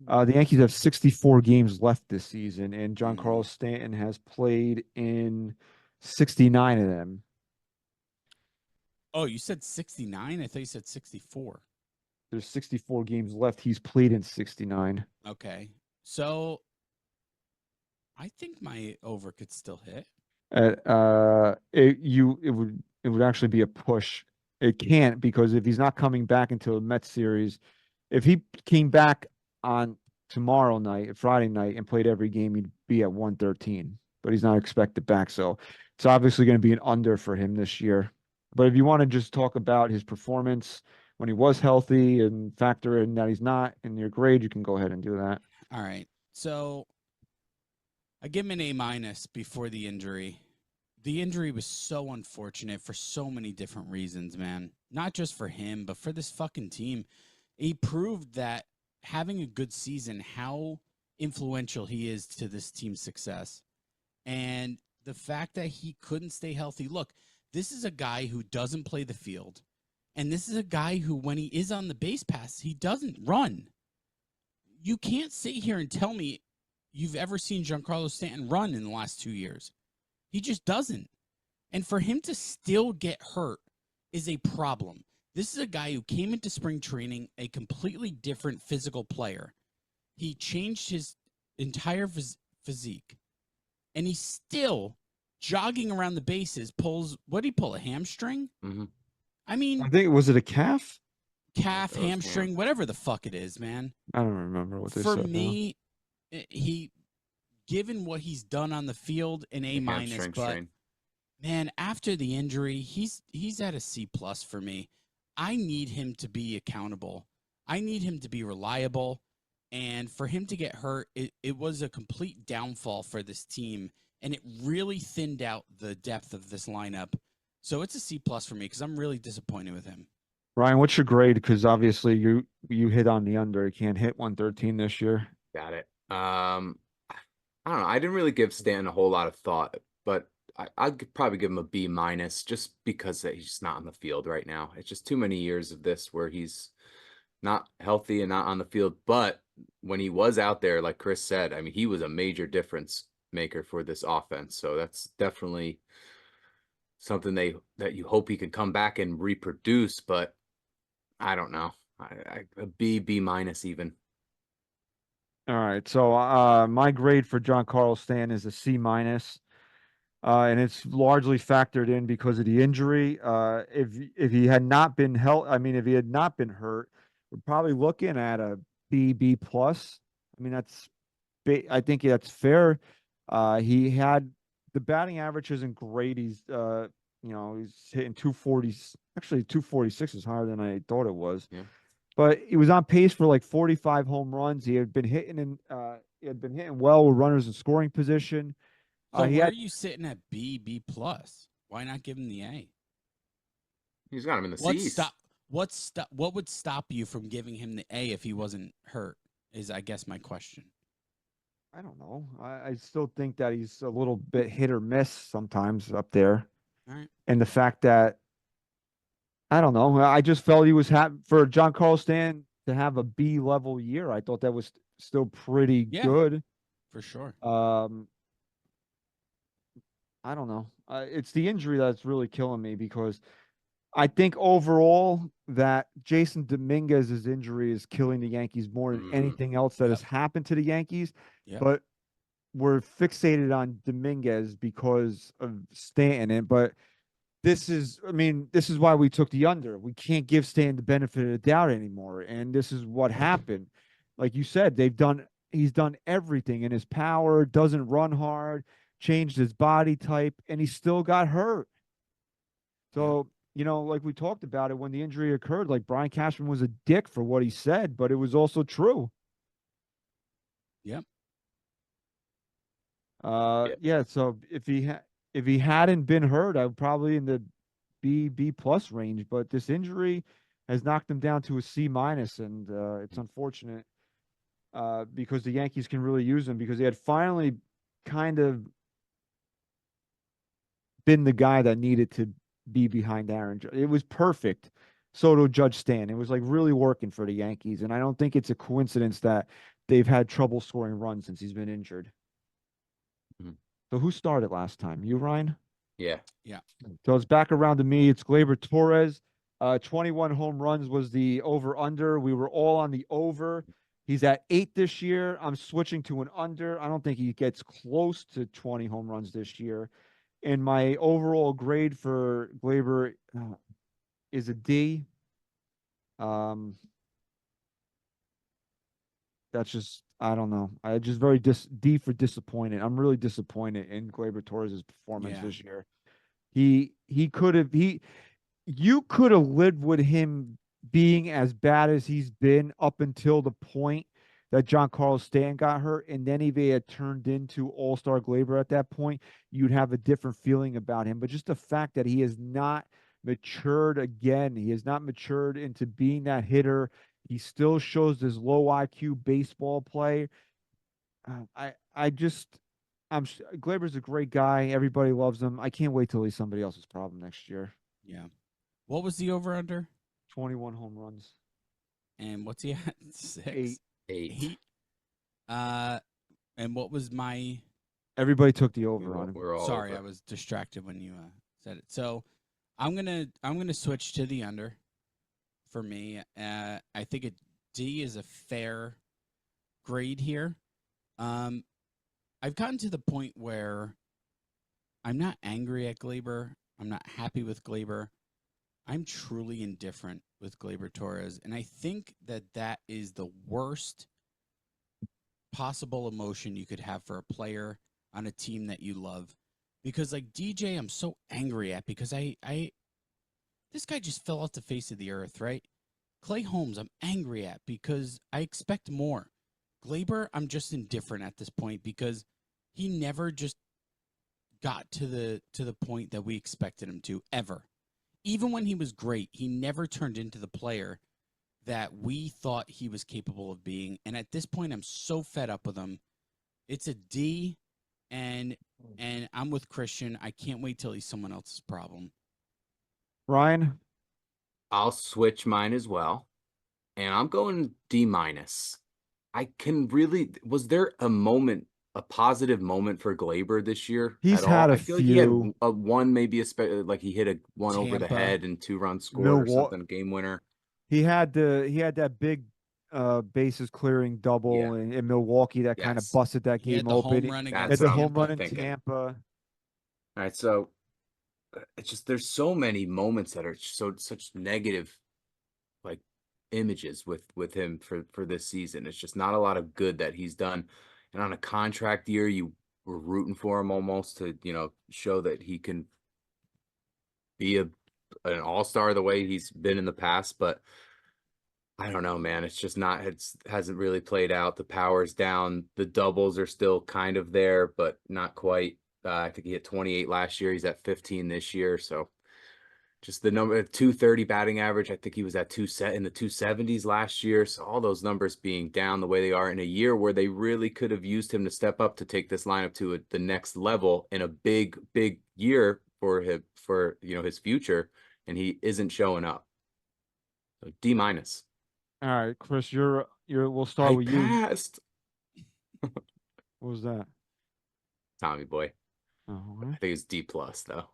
The Yankees have 64 games left this season, and Giancarlo Stanton has played in 69 of them. Oh, you said 69? I thought you said 64. There's 64 games left. He's played in 69. Okay. So I think my over could still hit. It would actually be a push. It can't, because if he's not coming back until the Mets series, if he came back on tomorrow night, Friday night, and played every game, he'd be at 113. But he's not expected back, so it's obviously going to be an under for him this year. But if you want to just talk about his performance when he was healthy and factor in that he's not in your grade, you can go ahead and do that. All right. So I give him an A- before the injury. The injury was so unfortunate for so many different reasons, man. Not just for him, but for this fucking team. He proved that having a good season, how influential he is to this team's success. And the fact that he couldn't stay healthy. Look, this is a guy who doesn't play the field. And this is a guy who, when he is on the base pass, he doesn't run. You can't sit here and tell me you've ever seen Giancarlo Stanton run in the last 2 years. He just doesn't. And for him to still get hurt is a problem. This is a guy who came into spring training a completely different physical player. He changed his entire physique. And he's still jogging around the bases, pulls, what did he pull, a hamstring? Mhm. I mean, I think, was it a calf? calf, That was hamstring, whatever the fuck it is, man. I don't remember what they For said now. me, he, given what he's done on the field, an A-, Hamstring but strain. man, after the injury, he's at a C+ for me. I need him to be accountable. I need him to be reliable. And for him to get hurt, it was a complete downfall for this team. And it really thinned out the depth of this lineup. So it's a C+ for me because I'm really disappointed with him. Ryan, what's your grade? Because obviously you hit on the under. You can't hit 113 this year. Got it. I don't know. I didn't really give Stanton a whole lot of thought, but I'd probably give him a B- just because he's just not on the field right now. It's just too many years of this where he's not healthy and not on the field. But when he was out there, like Chris said, I mean, he was a major difference maker for this offense. So that's definitely something that you hope he can come back and reproduce. But I don't know. A B- even. All right. So my grade for Giancarlo Stanton is a C-. And it's largely factored in because of the injury. If he had not been if he had not been hurt, we're probably looking at a B+. I mean, I think that's fair. He had the batting average isn't great. He's he's hitting 240. Actually, 246 is higher than I thought it was. Yeah. But he was on pace for like 45 home runs. He had been hitting well with runners in scoring position. So where are you sitting at B+? Why not give him the A? He's got him in the C's. What would stop you from giving him the A if he wasn't hurt? Is, I guess, my question. I don't know. I still think that he's a little bit hit or miss sometimes up there. All right. And the fact that, I don't know, I just felt he was for Giancarlo Stanton to have a B-level year. I thought that was still pretty Yeah. good. For sure. I don't know. It's the injury that's really killing me because I think overall that Jason Dominguez's injury is killing the Yankees more than Mm, anything else that Yep. has happened to the Yankees. Yep. But we're fixated on Dominguez because of Stanton. But this is why we took the under. We can't give Stanton the benefit of the doubt anymore. And this is what happened. Like you said, he's done everything in his power, doesn't run hard, changed his body type, and he still got hurt. So, like we talked about it when the injury occurred, like Brian Cashman was a dick for what he said, but it was also true. Yep. Yeah. Yeah. So if he hadn't been hurt, I would probably in the B plus range. But this injury has knocked him down to a C minus, and it's unfortunate because the Yankees can really use him because they had finally kind of been the guy that needed to be behind Aaron. It was perfect. Soto, Judge, Stan. It was like really working for the Yankees, and I don't think it's a coincidence that they've had trouble scoring runs since he's been injured. Mhm. So who started last time? You, Ryan? Yeah. So it's back around to me. It's Gleyber Torres. 21 home runs was the over under. We were all on the over. He's at 8 this year. I'm switching to an under. I don't think he gets close to 20 home runs this year. And my overall grade for Gleyber is a D. That's just I don't know. I just very D for disappointed. I'm really disappointed in Gleyber Torres' performance Yeah. this year. He could have you could have lived with him being as bad as he's been up until the point that John Carlos Stanton got hurt, and then if he had turned into All-Star Gleyber at that point, you'd have a different feeling about him. But just the fact that he has not matured again, he has not matured into being that hitter. He still shows this low IQ baseball play. I just Gleyber's a great guy. Everybody loves him. I can't wait till he's somebody else's problem next year. Yeah. What was the over under? 21 home runs. And what's he at? 6? 8. 8. And what was my? Everybody took the over on him. We're all Sorry, over. I was distracted when you said it. So I'm gonna switch to the under. For me, I think a D is a fair grade here. I've gotten to the point where I'm not angry at Gleyber. I'm not happy with Gleyber. I'm truly indifferent with Gleyber Torres, and I think that is the worst possible emotion you could have for a player on a team that you love. Because like DJ, I'm so angry at because I this guy just fell off the face of the earth, right? Clay Holmes, I'm angry at because I expect more. Gleyber, I'm just indifferent at this point because he never just got to the point that we expected him to ever. Even when he was great, he never turned into the player that we thought he was capable of being. And at this point, I'm so fed up with him. It's a D, and I'm with Christian. I can't wait till he's someone else's problem. Ryan? I'll switch mine as well. And I'm going D minus. Was there a positive moment for Gleyber this year He's at all? had a I feel like he had few. a one, maybe like he hit a one over the Tampa. head and 2-run scored or Milwaukee. something, game winner. He had that big bases clearing double Yeah. in Milwaukee that kind of Yes. busted that He had game the home open. run He That's had against the what I'm home run Tampa. in thinking. Tampa. All right, so it's just there's so many moments that are such negative like images with him for this season. It's just not a lot of good that he's done. And on a contract year, you were rooting for him almost to, show that he can be an all-star the way he's been in the past, but I don't know, man. It's just not hasn't really played out. The power's down. The doubles are still kind of there, but not quite. I think he hit 28 last year. He's at 15 this year, so just the number 230 batting average. I think he was at in the 270s last year. So all those numbers being down the way they are in a year where they really could have used him to step up to take this lineup to the next level in a big year for him, for his future, and he isn't showing up. So D minus. All right, Chris, we'll start I with you. passed. What was that? Tommy boy. Oh, I think it's D plus though.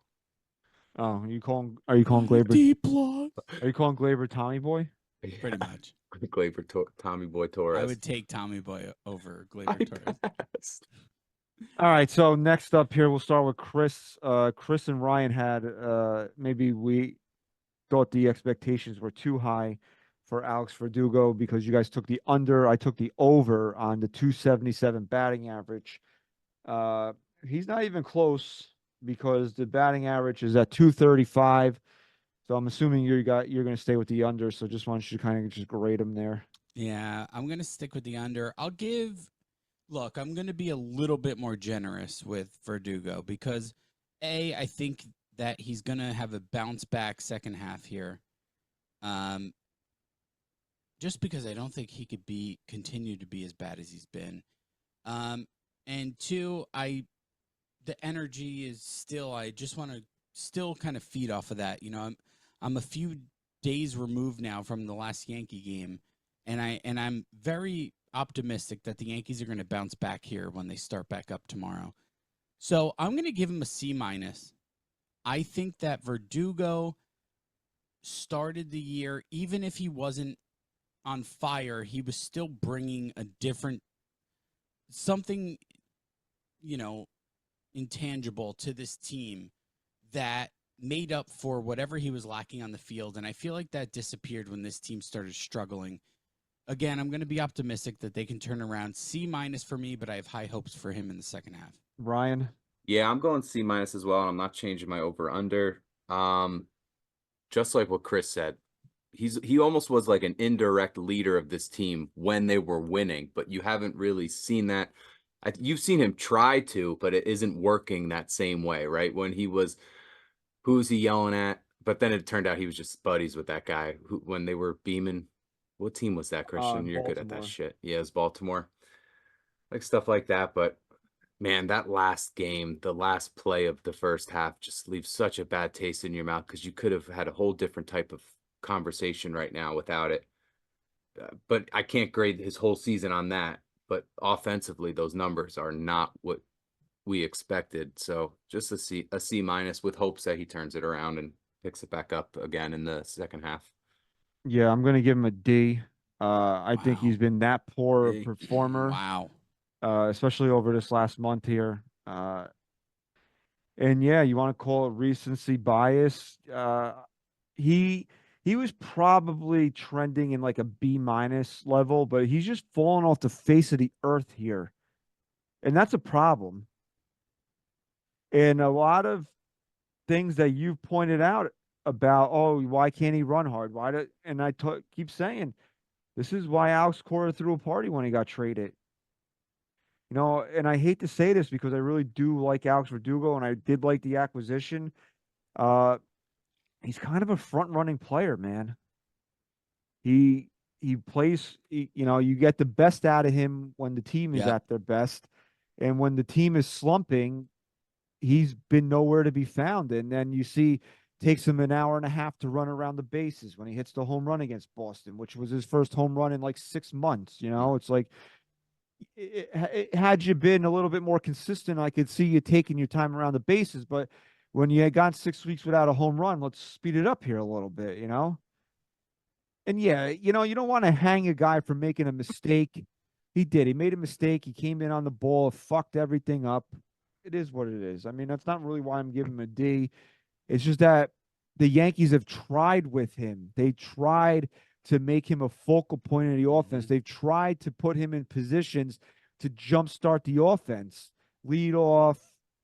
oh, are you calling Glaber? D plus. Are you calling Glaber Tommy Boy? Pretty much. Glaber Tommy Boy Torres. I would take Tommy Boy over I Glaber Torres. pass. All right, so next up here, we'll start with Chris. Chris and Ryan had maybe we thought the expectations were too high for Alex Verdugo because you guys took the under. I took the over on the 277 batting average. He's not even close because the batting average is at 235. So I'm assuming you're going to stay with the under. So just want you to kind of just grade him there. Yeah, I'm going to stick with the under. Look, I'm going to be a little bit more generous with Verdugo because I think that he's going to have a bounce back second half here. Just because I don't think he could continue to be as bad as he's been. And two, the energy is still, I just want to still kind of feed off of that. You know, I'm a few days removed now from the last Yankee game, and I'm very optimistic that the Yankees are going to bounce back here when they start back up tomorrow. So I'm going to give him a C-. I think that Verdugo started the year, even if he wasn't on fire, he was still bringing a different something, you know, intangible to this team that made up for whatever he was lacking on the field. And I feel like that disappeared when this team started struggling. Again, I'm going to be optimistic that they can turn around. C- for me, but I have high hopes for him in the second half. Ryan? Yeah, I'm going C- as well, and I'm not changing my over under. Just like what Chris said, he almost was like an indirect leader of this team when they were winning, but you haven't really seen that. You've seen him try to, but it isn't working that same way, right? When he was, who's he yelling at? But then it turned out he was just buddies with that guy when they were beaming. What team was that, Christian? You're good at that Baltimore. shit. Yeah, it's Baltimore. Like stuff like that. But man, that last game, the last play of the first half just leaves such a bad taste in your mouth because you could have had a whole different type of conversation right now without it. But I can't grade his whole season on that. But offensively, those numbers are not what we expected. So just a C- with hopes that he turns it around and picks it back up again in the second half. Yeah, I'm going to give him a D. I think he's Wow. been that poor a D. performer, Wow. especially over this last month here. And yeah, you want to call it recency bias. He he was probably trending in like a B- level, but he's just fallen off the face of the earth here. And that's a problem. And a lot of things that you've pointed out about, oh, why can't he run hard? And keep saying, this is why Alex Cora threw a party when he got traded. You know, and I hate to say this because I really do like Alex Verdugo and I did like the acquisition. He's kind of a front running player, man. He plays, you know, you get the best out of him when the team is Yep. at their best. And when the team is slumping, he's been nowhere to be found. And then you see, takes him an hour and a half to run around the bases when he hits the home run against Boston, which was his first home run in like 6 months. You know, it's like, had you been a little bit more consistent, I could see you taking your time around the bases. But when you had gone 6 weeks without a home run, let's speed it up here a little bit, you know? And yeah, you know, you don't want to hang a guy for making a mistake. He did. He made a mistake. He came in on the ball, fucked everything up. It is what it is. I mean, that's not really why I'm giving him a D. It's just that the Yankees have tried with him. They tried to make him a focal point of the offense. They've tried to put him in positions to jumpstart the offense, lead off,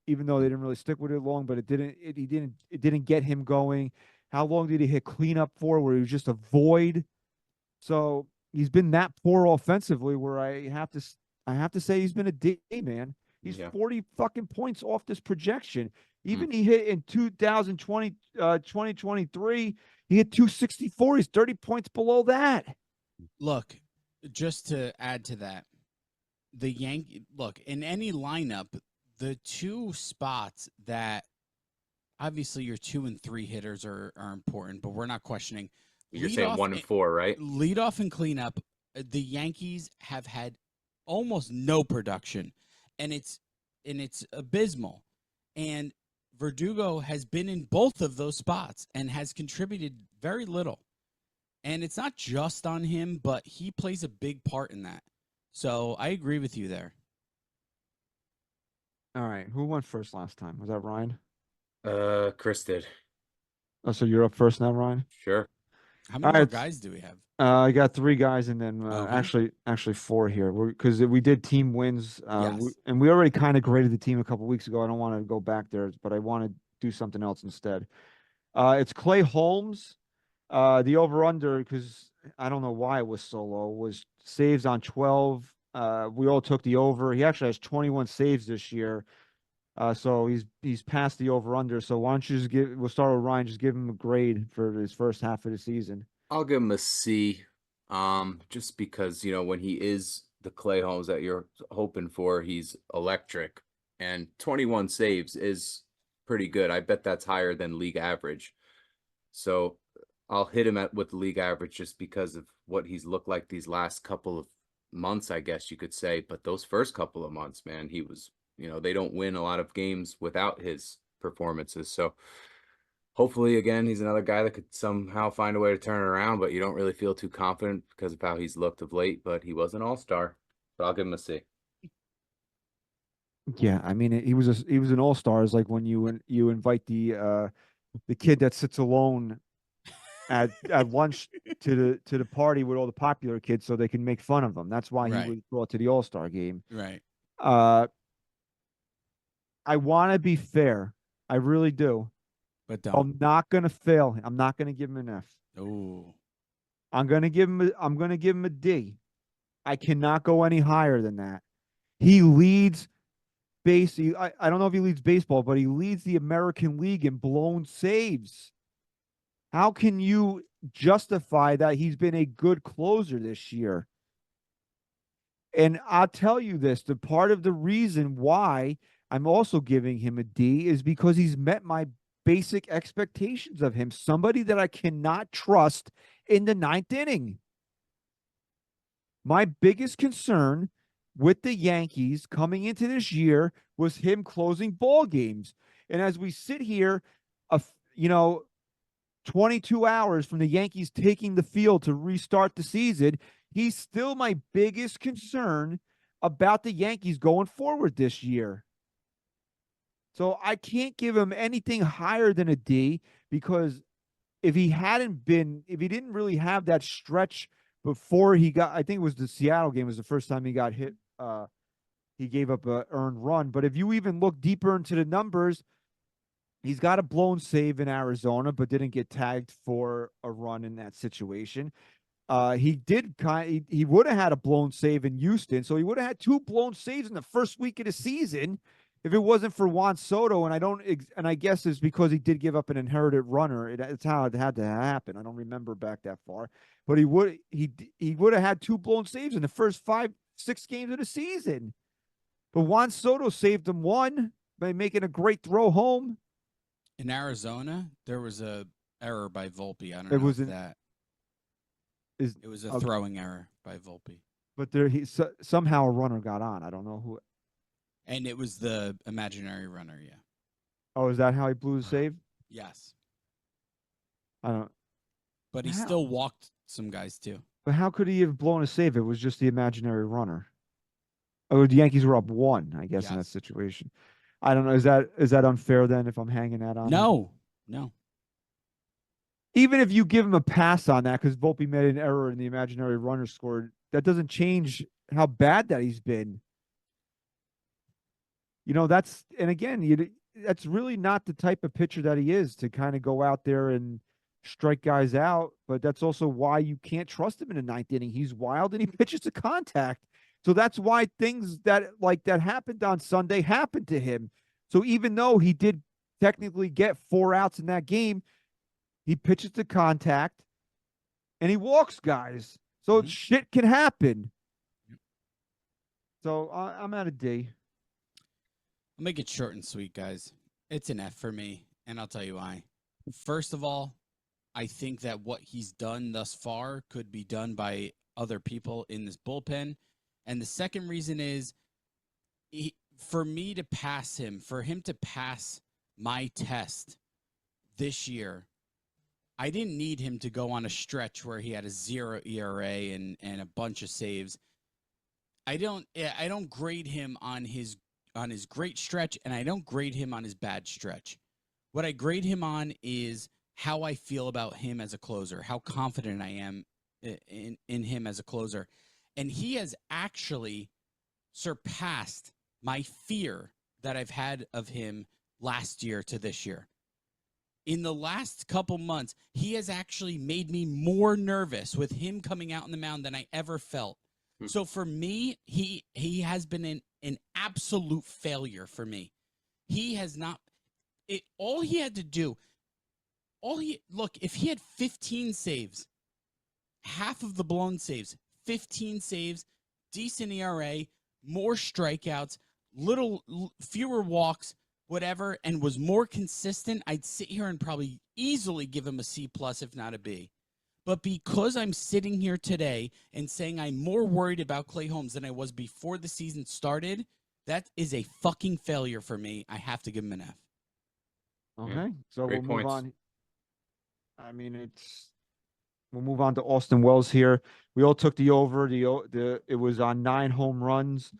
even though they didn't really stick with it long, but it didn't get him going. How long did he hit cleanup for where he was just a void? So he's been that poor offensively where I have to say he's been a D, man. He's 40 fucking points off this projection. Even he hit in 2023, he hit 264. He's 30 points below that. Look, just to add to that, in any lineup, the two spots that obviously your 2 and 3 hitters are important, but we're not questioning. You're saying 1 and 4, right? Lead off and cleanup, the Yankees have had almost no production, and it's abysmal. And Verdugo has been in both of those spots and has contributed very little. And it's not just on him, but he plays a big part in that. So I agree with you there. All right. Who went first last time? Was that Ryan? Chris did. Oh, so you're up first now, Ryan? Sure. How All many more right. guys do we have? I got 3 guys and then Okay. actually 4 here. Because we did team wins. Yes. And we already kind of graded the team a couple weeks ago. I don't want to go back there, but I want to do something else instead. It's Clay Holmes. The over/under, because I don't know why it was so low, was saves on 12. We all took the over. He actually has 21 saves this year. So he's past the over/under. So why don't you just we'll start with Ryan, just give him a grade for his first half of the season. I'll give him a C. Just because, when he is the Clay Holmes that you're hoping for, he's electric. And 21 saves is pretty good. I bet that's higher than league average. So I'll hit him with the league average just because of what he's looked like these last couple of months, I guess you could say. But those first couple of months, man, he was, they don't win a lot of games without his performances. So hopefully, again, he's another guy that could somehow find a way to turn it around, but you don't really feel too confident because of how he's looked of late. But he was an all-star, but I'll give him a C. Yeah, I mean he was an all-star. It's like when you invite the kid that sits alone at lunch to the party with all the popular kids so they can make fun of him. That's why he Right. was brought to the All-Star game. Right. I want to be fair. I really do. But don't. I'm not going to fail him. I'm not going to give him an F. Oh. I'm going to give him a D. I cannot go any higher than that. He leads I don't know if he leads baseball, but he leads the American League in blown saves. How can you justify that he's been a good closer this year? And I'll tell you this, the part of the reason why I'm also giving him a D is because he's met my basic expectations of him. Somebody that I cannot trust in the 9th inning. My biggest concern with the Yankees coming into this year was him closing ball games. And as we sit here, 22 hours from the Yankees taking the field to restart the season, he's still my biggest concern about the Yankees going forward this year. So I can't give him anything higher than a D because if he didn't really have that stretch before he got, I think it was the Seattle game was the first time he got hit. He gave up an earned run. But if you even look deeper into the numbers, he's got a blown save in Arizona, but didn't get tagged for a run in that situation. He would have had a blown save in Houston, so he would have had 2 blown saves in the first week of the season if it wasn't for Juan Soto. And I guess it's because he did give up an inherited runner. It's how it had to happen. I don't remember back that far, but he would have had 2 blown saves in the first 5-6 games of the season. But Juan Soto saved him 1 by making a great throw home. In Arizona, there was a error by Volpe. I don't It know was if an- that. Is It was a okay. throwing error by Volpe. But somehow a runner got on. I don't know who. And it was the imaginary runner, yeah. Oh, is that how he blew the save? Yes. I don't. But he How? still walked some guys too. But how could he have blown a save? It was just the imaginary runner. Oh, the Yankees were up 1, I guess, in that Yes. situation. I don't know. Is that unfair then? If I'm hanging that on him? No. Even if you give him a pass on that, because Volpe made an error and the imaginary runner scored, that doesn't change how bad that he's been. That's really not the type of pitcher that he is to kind of go out there and strike guys out. But that's also why you can't trust him in the 9th inning. He's wild and he pitches to contact. So that's why things that happened on Sunday happened to him. So even though he did technically get 4 outs in that game, he pitches to contact and he walks guys. So shit can happen. So I'm at a D. I'll make it short and sweet, guys. It's an F for me, and I'll tell you why. First of all, I think that what he's done thus far could be done by other people in this bullpen. And the second reason is for me to pass him, for him to pass my test this year, I didn't need him to go on a stretch where he had a 0 ERA and a bunch of saves. I don't grade him on his great stretch, and I don't grade him on his bad stretch. What I grade him on is how I feel about him as a closer, how confident I am in him as a closer. And he has actually surpassed my fear that I've had of him last year to this year. In the last couple months, he has actually made me more nervous with him coming out on the mound than I ever felt. So for me, he has been an absolute failure for me. He has not all he had to do, look, if he had 15 saves, half of the blown saves, 15 saves, decent ERA, more strikeouts, fewer walks, whatever, and was more consistent, I'd sit here and probably easily give him a C+, if not a B. But because I'm sitting here today and saying I'm more worried about Clay Holmes than I was before the season started, that is a fucking failure for me. I have to give him an F. Okay, so Great we'll move points. on. I mean, we'll move on to Austin Wells here. We all took the over. It was on 9 home runs.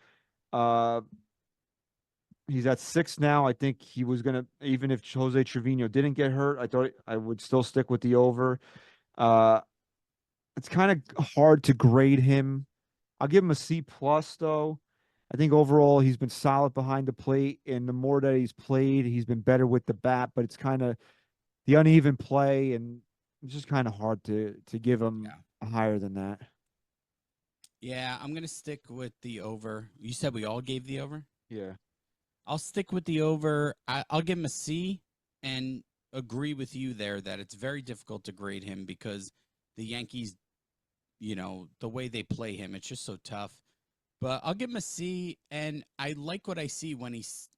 He's at 6 now. I think he was gonna, even if Jose Trevino didn't get hurt, I thought I would still stick with the over. It's kind of hard to grade him. I'll give him a C+ though. I think overall he's been solid behind the plate, and the more that he's played, he's been better with the bat. But it's kind of the uneven play, and it's just kind of hard to give him higher than that. Yeah, I'm gonna stick with the over. You said we all gave the over? Yeah. I'll stick with the over. I'll give him a C and agree with you there that it's very difficult to grade him because the Yankees, the way they play him, it's just so tough. But I'll give him a C, and I like what I see when he's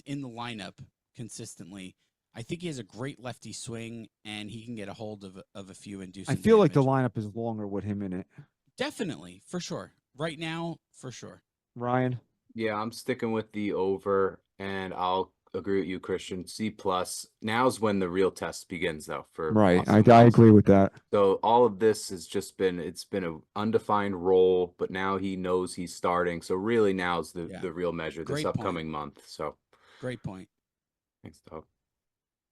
in the lineup consistently. I think he has a great lefty swing, and he can get a hold of a few and do some I feel like the damage. lineup is longer with him in it. Definitely, for sure. Right now, for sure. Ryan? Yeah, I'm sticking with the over, and I'll agree with you, Christian. C+. Now's when the real test begins, though. For Right. Austin I Wells. agree with that. So all of this has just been an undefined role, but now he knows he's starting. So really now's the real measure this Great upcoming point. month. So Great point. thanks, Doug.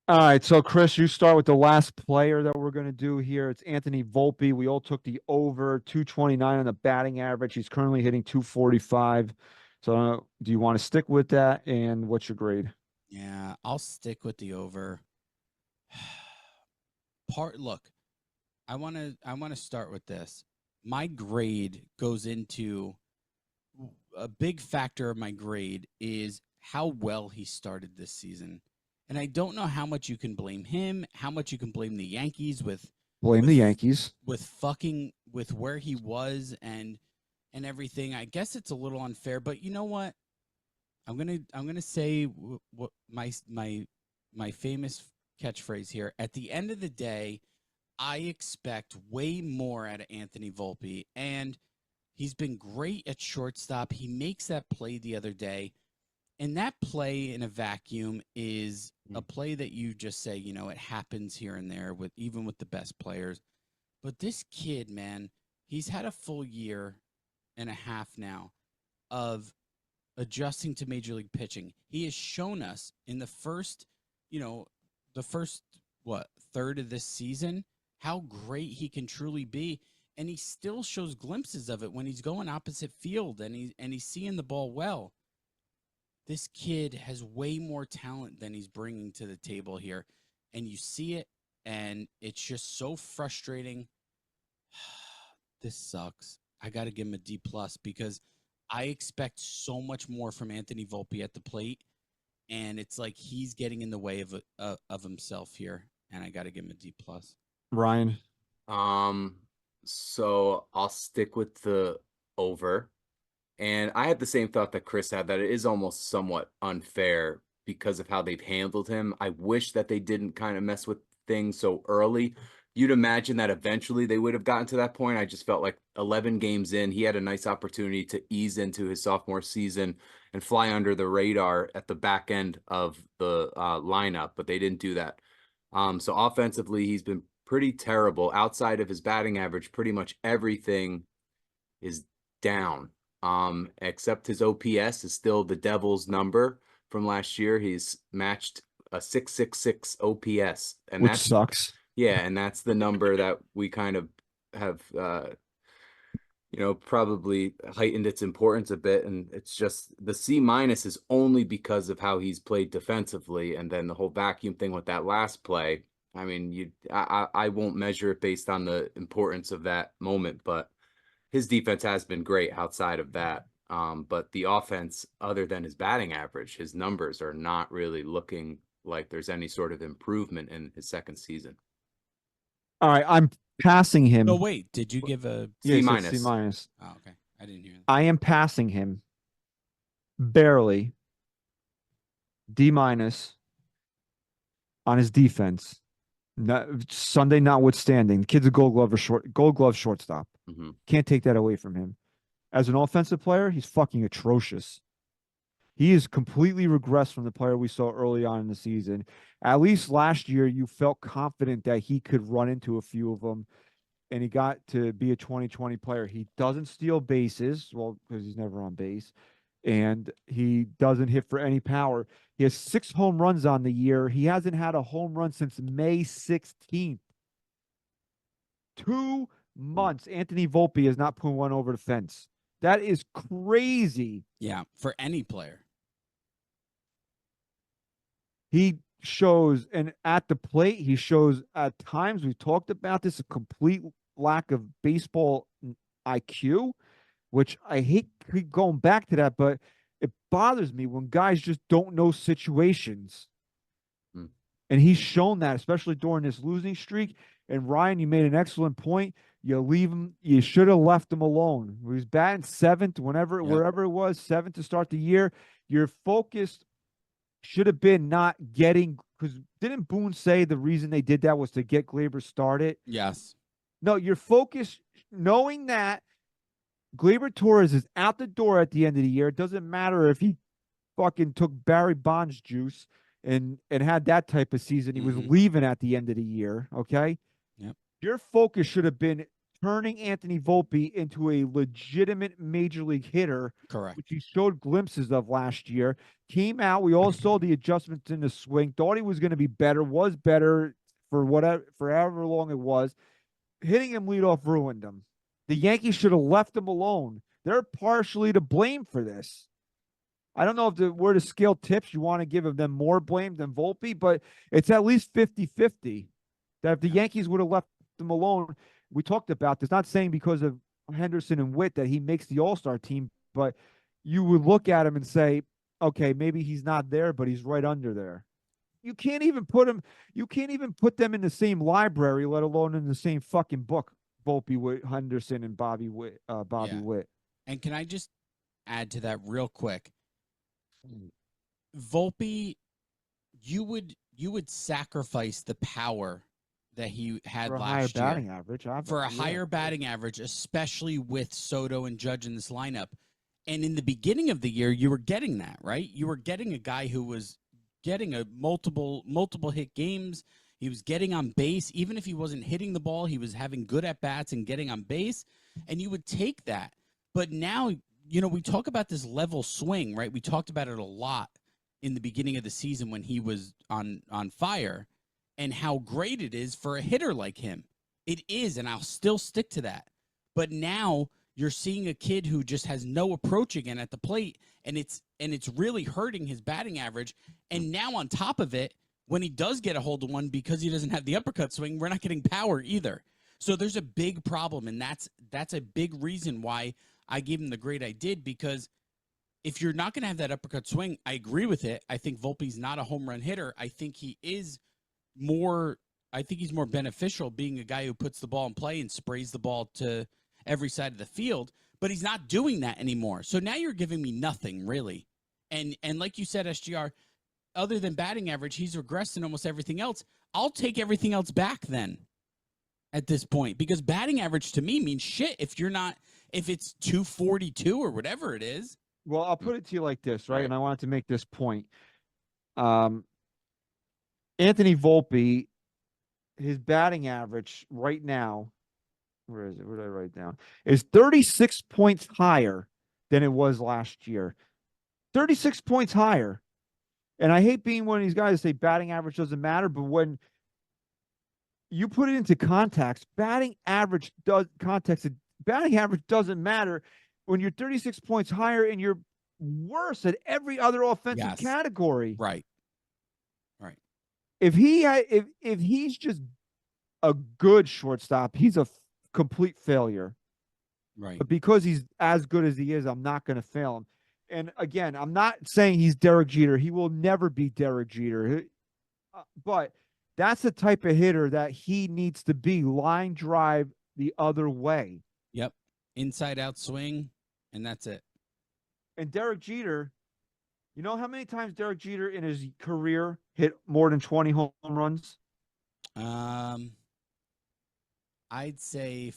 All right, so Chris, you start with the last player that we're going to do here. It's Anthony Volpe. We all took the over, 229 on the batting average. He's currently hitting 245. So do you want to stick with that? And what's your grade? Yeah, I'll stick with the over. Look, I want to start with this. My grade goes into a big factor of my grade is how well he started this season. And I don't know how much you can blame him, how much you can blame the Yankees with the Yankees with where he was and everything. I guess it's a little unfair, but you know what? I'm gonna say what my famous catchphrase here. At the end of the day, I expect way more out of Anthony Volpe, and he's been great at shortstop. He makes that play the other day. And that play in a vacuum is a play that you just say, it happens here and there even with the best players. But this kid, man, he's had a full year and a half now of adjusting to major league pitching. He has shown us in the first third of this season how great he can truly be. And he still shows glimpses of it when he's going opposite field and he's seeing the ball well. This kid has way more talent than he's bringing to the table here. And you see it, and it's just so frustrating. This sucks. I got to give him a D+ because I expect so much more from Anthony Volpe at the plate. And it's like he's getting in the way of himself here. And I got to give him a D+. Ryan? So I'll stick with the over. And I had the same thought that Chris had, that it is almost somewhat unfair because of how they've handled him. I wish that they didn't kind of mess with things so early, you'd imagine that eventually they would have gotten to that point. I just felt like 11 games in, he had a nice opportunity to ease into his sophomore season and fly under the radar at the back end of the lineup, but they didn't do that. So offensively, he's been pretty terrible. Outside of his batting average, pretty much everything is down. Except his OPS is still the Devil's number from last year. He's matched a 666 OPS, and Which that's sucks. yeah, and that's the number that we kind of have probably heightened its importance a bit. And it's just the C minus is only because of how he's played defensively, and then the whole vacuum thing with that last play. I mean, I won't measure it based on the importance of that moment, but his defense has been great outside of that. But the offense, other than his batting average, his numbers are not really looking like there's any sort of improvement in his second season. All right, I'm passing him. Oh wait, did you give a Yeah, C he said minus. C minus. Oh, okay. I didn't hear that. I am passing him barely D minus on his defense. Sunday notwithstanding, the kid's a gold glove shortstop. Mm-hmm. Can't take that away from him. As an offensive player, he's fucking atrocious. He is completely regressed from the player we saw early on in the season. At least last year, you felt confident that he could run into a few of them, and he got to be a 2020 player. He doesn't steal bases, well, because he's never on base, and he doesn't hit for any power. He has 6 home runs on the year. He hasn't had a home run since May 16th. 2 months. Anthony Volpe has not put one over the fence. That is crazy. Yeah, for any player. He shows, and at the plate, he shows at times, we talked about this, a complete lack of baseball IQ, which I hate going back to that, but it bothers me when guys just don't know situations. And he's shown that, especially during this losing streak. And Ryan, you made an excellent point. You leave him. You should have left him alone. He was batting 7th, wherever it was, 7th to start the year. Your focus should have been not getting, because didn't Boone say the reason they did that was to get Glaber started? Yes. No, your focus, knowing that Glaber Torres is out the door at the end of the year. It doesn't matter if he fucking took Barry Bonds juice and had that type of season. He was leaving at the end of the year. Okay. Yep. Your focus should have been turning Anthony Volpe into a legitimate major league hitter. Correct. Which he showed glimpses of last year. Came out. We all saw the adjustments in the swing. Thought he was going to be better. Was better for however long it was. Hitting him leadoff ruined him. The Yankees should have left him alone. They're partially to blame for this. I don't know if where the scale tips, you want to give them more blame than Volpe, but it's at least 50-50. That if the Yankees would have left him alone, we talked about this, not saying because of Henderson and Witt that he makes the All-Star team, but you would look at him and say, okay, maybe he's not there, but he's right under there. You can't even put them in the same library, let alone in the same fucking book. Volpe, Witt, Henderson, and Bobby Witt. And can I just add to that real quick? Volpe, you would sacrifice the power that he had for a last higher year batting average, for a higher batting average, especially with Soto and Judge in this lineup. And in the beginning of the year, you were getting that, right? You were getting a guy who was getting a multiple hit games. He was getting on base. Even if he wasn't hitting the ball, he was having good at-bats and getting on base, and you would take that. But now, we talk about this level swing, right? We talked about it a lot in the beginning of the season when he was on fire, and how great it is for a hitter like him. It is, and I'll still stick to that. But now you're seeing a kid who just has no approach again at the plate, and it's really hurting his batting average. And now on top of it, when he does get a hold of one, because he doesn't have the uppercut swing, we're not getting power either. So there's a big problem, and that's a big reason why I gave him the grade I did, because if you're not going to have that uppercut swing, I agree with it. I think Volpe's not a home run hitter. I think he's more beneficial being a guy who puts the ball in play and sprays the ball to every side of the field, but he's not doing that anymore. So now you're giving me nothing, really. And like you said, SGR, other than batting average, he's regressed in almost everything else. I'll take everything else back then. at this point, because batting average to me means shit if it's 242 or whatever it is. Well, I'll put it to you like this, right? Right. And I wanted to make this point. Anthony Volpe, his batting average right now, where is it? Where did I write down? Is 36 points higher than it was last year. 36 points higher. And I hate being one of these guys that say batting average doesn't matter, but when you put it into context, batting average doesn't matter when you're 36 points higher and you're worse at every other offensive Yes. category. Right. If he's just a good shortstop, he's a complete failure. Right. But because he's as good as he is, I'm not going to fail him. And again, I'm not saying he's Derek Jeter. He will never be Derek Jeter. But that's the type of hitter that he needs to be. Line drive the other way. Yep. Inside out swing, and that's it. And Derek Jeter, you know how many times Derek Jeter in his career hit more than 20 home runs? I'd say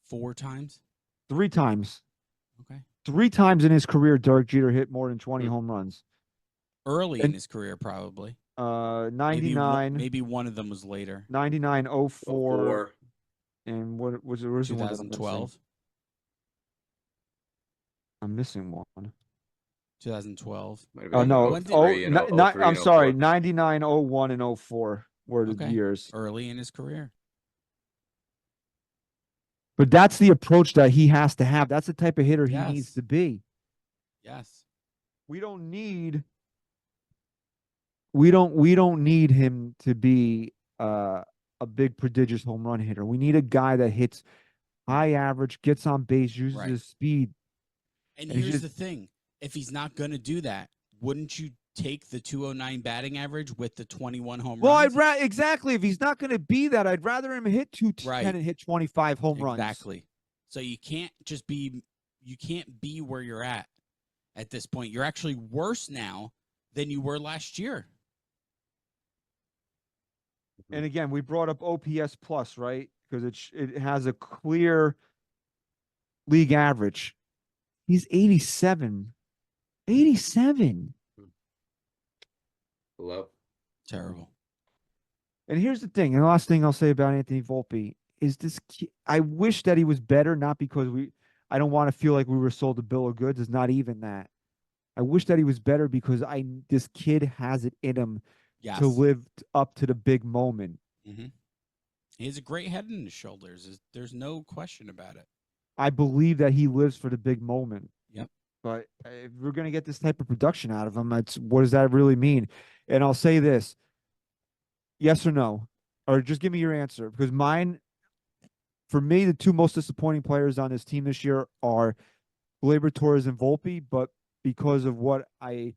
4 times. 3 times. Okay. 3 times in his career, Derek Jeter hit more than 20 home runs. Early in his career, probably. 99. Maybe one of them was later. 99, 04. 04. And what was it? Where's the one that 2012. I'm missing one. 2012. Might have Oh been no! When did- Oh, 03 and 03 I'm and sorry. 04. 99, 01, and 04 were the Okay. years. Early in his career. But that's the approach that he has to have. That's the type of hitter he Yes. needs to be. Yes. We don't need him to be a big prodigious home run hitter. We need a guy that hits high average, gets on base, uses Right. his speed. And And he's here's just- the thing. If he's not going to do that, wouldn't you take the 209 batting average with the 21 home Well, runs? exactly. If he's not going to be that, I'd rather him hit 210 Right. and hit 25 home runs. Exactly. So you can't be where you're at this point. You're actually worse now than you were last year. And again, we brought up OPS plus, right? Because it has a clear league average. He's 87. 87. Below. Terrible. And here's the thing, and the last thing I'll say about Anthony Volpe is I wish that he was better, not because I don't want to feel like we were sold a bill of goods. It's not even that. I wish that he was better because this kid has it in him Yes. to live up to the big moment. Mm-hmm. He has a great head in his shoulders. There's no question about it. I believe that he lives for the big moment. Yep. But if we're going to get this type of production out of him, what does that really mean? And I'll say this, yes or no, or just give me your answer. Because for me, the 2 most disappointing players on this team this year are Gleyber Torres and Volpe. But because of what I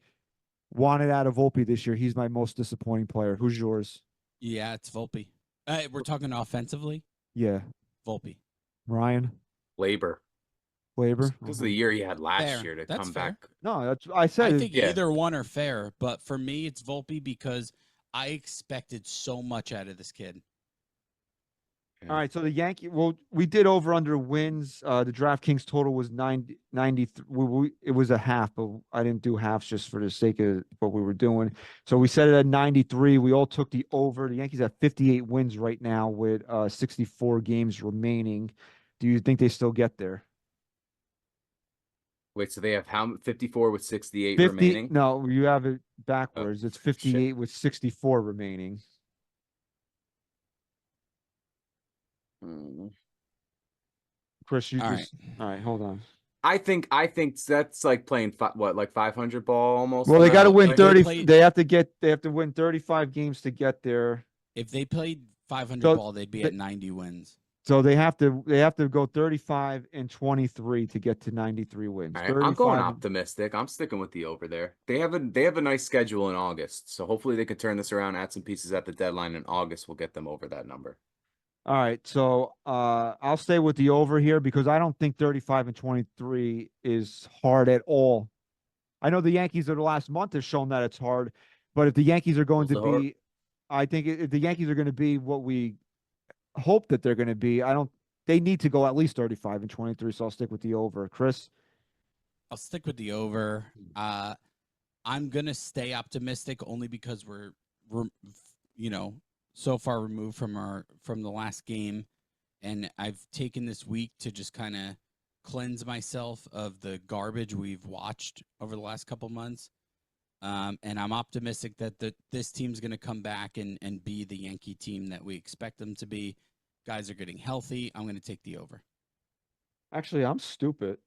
wanted out of Volpe this year, he's my most disappointing player. Who's yours? Yeah, it's Volpe. We're talking offensively. Yeah. Volpe. Ryan? Labor. Gleyber? This is the year he had last Fair. year to That's come fair. back. No, I said I it. think Yeah. either one are fair, but for me, it's Volpe because I expected so much out of this kid. All right, so the we did over under wins. The DraftKings total was 93. It was a half, but I didn't do halves just for the sake of what we were doing. So we set it at 93. We all took the over. The Yankees have 58 wins right now with 64 games remaining. Do you think they still get there? Wait, so they have 54 with 68 50? remaining? No, you have it backwards. It's 58 with 64 remaining. Chris, you All just all right. Hold on. I think that's like playing like 500 ball almost. Well, they got to No, win if they 30. played- They have to win 35 games to get there. If they played 500 So ball, they'd be the- at 90 wins. So they have to go 35 and 23 to get to 93 wins. All right, I'm going 35 optimistic. I'm sticking with the over there. They have a nice schedule in August, so hopefully they can turn this around, add some pieces at the deadline in August. Will get them over that number. All right, so I'll stay with the over here because I don't think 35 and 23 is hard at all. I know the Yankees of the last month have shown that it's hard, but if the Yankees are going to Also hard. be, I think if the Yankees are going to be what we hope that they're going to be. They need to go at least 35-23. So I'll stick with the over. Chris? I'll stick with the over. I'm gonna stay optimistic only because we're so far removed from the last game, and I've taken this week to just kind of cleanse myself of the garbage we've watched over the last couple months. And I'm optimistic that this team's going to come back and be the Yankee team that we expect them to be. Guys are getting healthy. I'm going to take the over. Actually, I'm stupid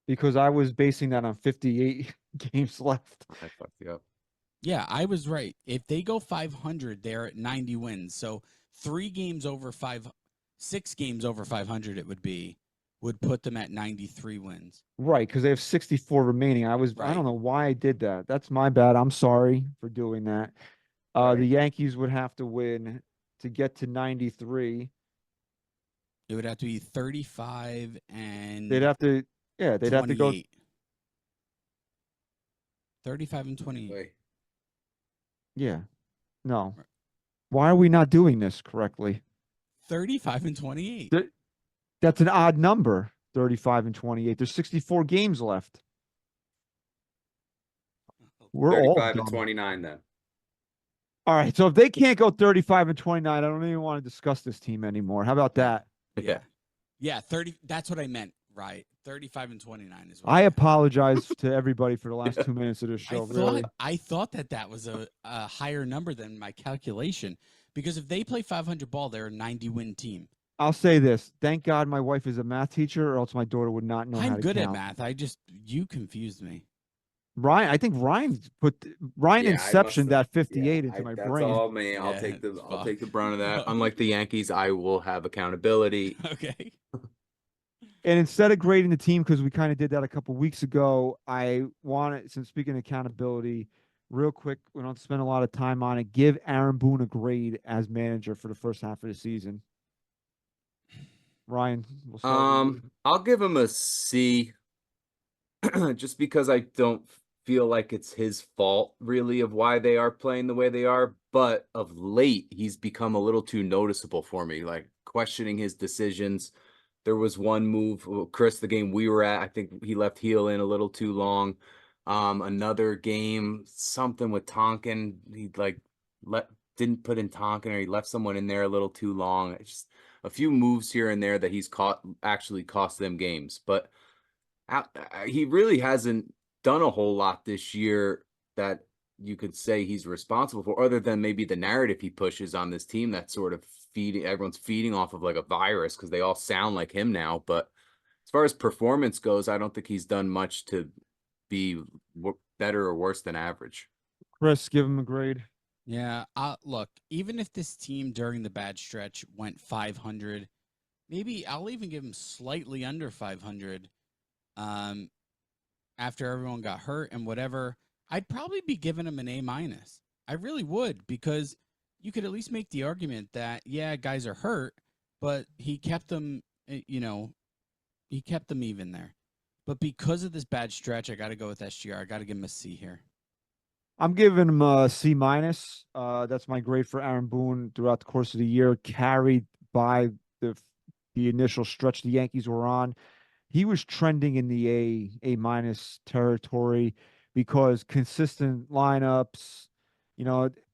because I was basing that on 58 games left. I fucked you up. Yeah, I was right. If they go 500, they're at 90 wins. So 6 games over 500, it would put them at 93 wins. Right, because they have 64 remaining. I Right. don't know why I did that. That's my bad. I'm sorry for doing that. Right. The Yankees would have to win to get to 93. It would have to be 35 and They'd have to go 35 and 28. Wait. Yeah. No. Right. Why are we not doing this correctly? 35 and 28. That's an odd number, 35 and 28. There's 64 games left. We're all 35 and dumb. 29 then. All right, so if they can't go 35 and 29, I don't even want to discuss this team anymore. How about that? Yeah. Yeah, 30. That's what I meant, right? 35 and 29 is what I meant. apologize to everybody for the last 2 minutes of this show. Really, I thought that was a higher number than my calculation, because if they play 500 ball, they're a 90-win team. I'll say this. Thank God my wife is a math teacher, or else my daughter would not know how I'm to good count. at math. You confused me. Ryan, I think Ryan inceptioned that 58 into my that's brain. all me. I'll Yeah, take the fuck. I'll take the brunt of that. Unlike the Yankees, I will have accountability. Okay. And instead of grading the team, because we kind of did that a couple weeks ago, I wanted, since speaking of accountability, real quick, we don't spend a lot of time on it. Give Aaron Boone a grade as manager for the first half of the season. Ryan, we'll start with you. I'll give him a C, just because I don't feel like it's his fault really of why they are playing the way they are. But of late, he's become a little too noticeable for me, like questioning his decisions. There was one move, Chris, the game we were at, I think he left heel in a little too long. Another game, something with Tonkin, he didn't put in Tonkin, or he left someone in there a little too long. It's just a few moves here and there that he's actually cost them games. But he really hasn't done a whole lot this year that you could say he's responsible for, other than maybe the narrative he pushes on this team that's sort of everyone's feeding off of like a virus, because they all sound like him now. But as far as performance goes, I don't think he's done much to be better or worse than average. Chris, give him a grade. Yeah. Look, even if this team during the bad stretch went 500, maybe I'll even give him slightly under 500. After everyone got hurt and whatever, I'd probably be giving him an A-. I really would, because you could at least make the argument that, yeah, guys are hurt, but he kept them, he kept them even there. But because of this bad stretch, I got to go with SGR. I got to give him a C here. I'm giving him a C-. That's my grade for Aaron Boone throughout the course of the year, carried by the initial stretch the Yankees were on. He was trending in the A- territory, because consistent lineups,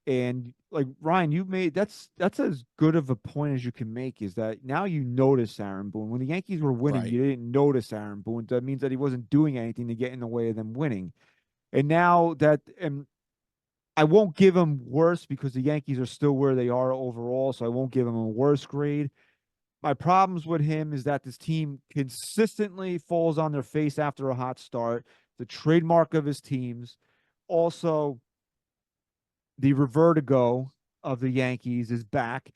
and like Ryan, you made that's as good of a point as you can make, is that now you notice Aaron Boone. When the Yankees were winning, Right. you didn't notice Aaron Boone. That means that he wasn't doing anything to get in the way of them winning. And now that, and I won't give him worse, because the Yankees are still where they are overall, so I won't give him a worse grade. My problems with him is that this team consistently falls on their face after a hot start. The trademark of his teams. Also, the vertigo of the Yankees is back.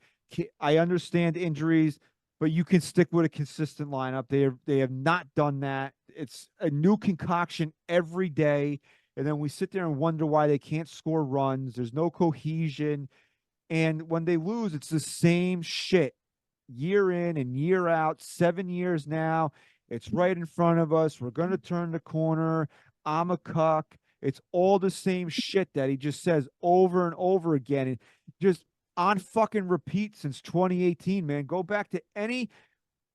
I understand injuries, but you can stick with a consistent lineup. They have not done that. It's a new concoction every day, and then we sit there and wonder why they can't score runs. There's no cohesion, and when they lose, it's the same shit year in and year out. 7 years now. It's right in front of us. We're going to turn the corner. I'm a cuck. It's all the same shit that he just says over and over again. And just on fucking repeat since 2018, man. Go back to any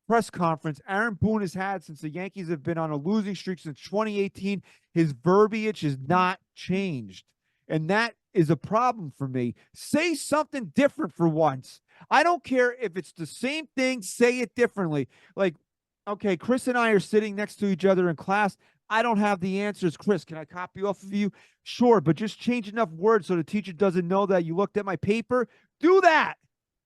press conference Aaron Boone has had since the Yankees have been on a losing streak since 2018. His verbiage has not changed. And that is a problem for me. Say something different for once. I don't care if it's the same thing, say it differently. Like, okay, Chris and I are sitting next to each other in class. I don't have the answers. Chris, can I copy off of you? Sure, but just change enough words so the teacher doesn't know that you looked at my paper. Do that.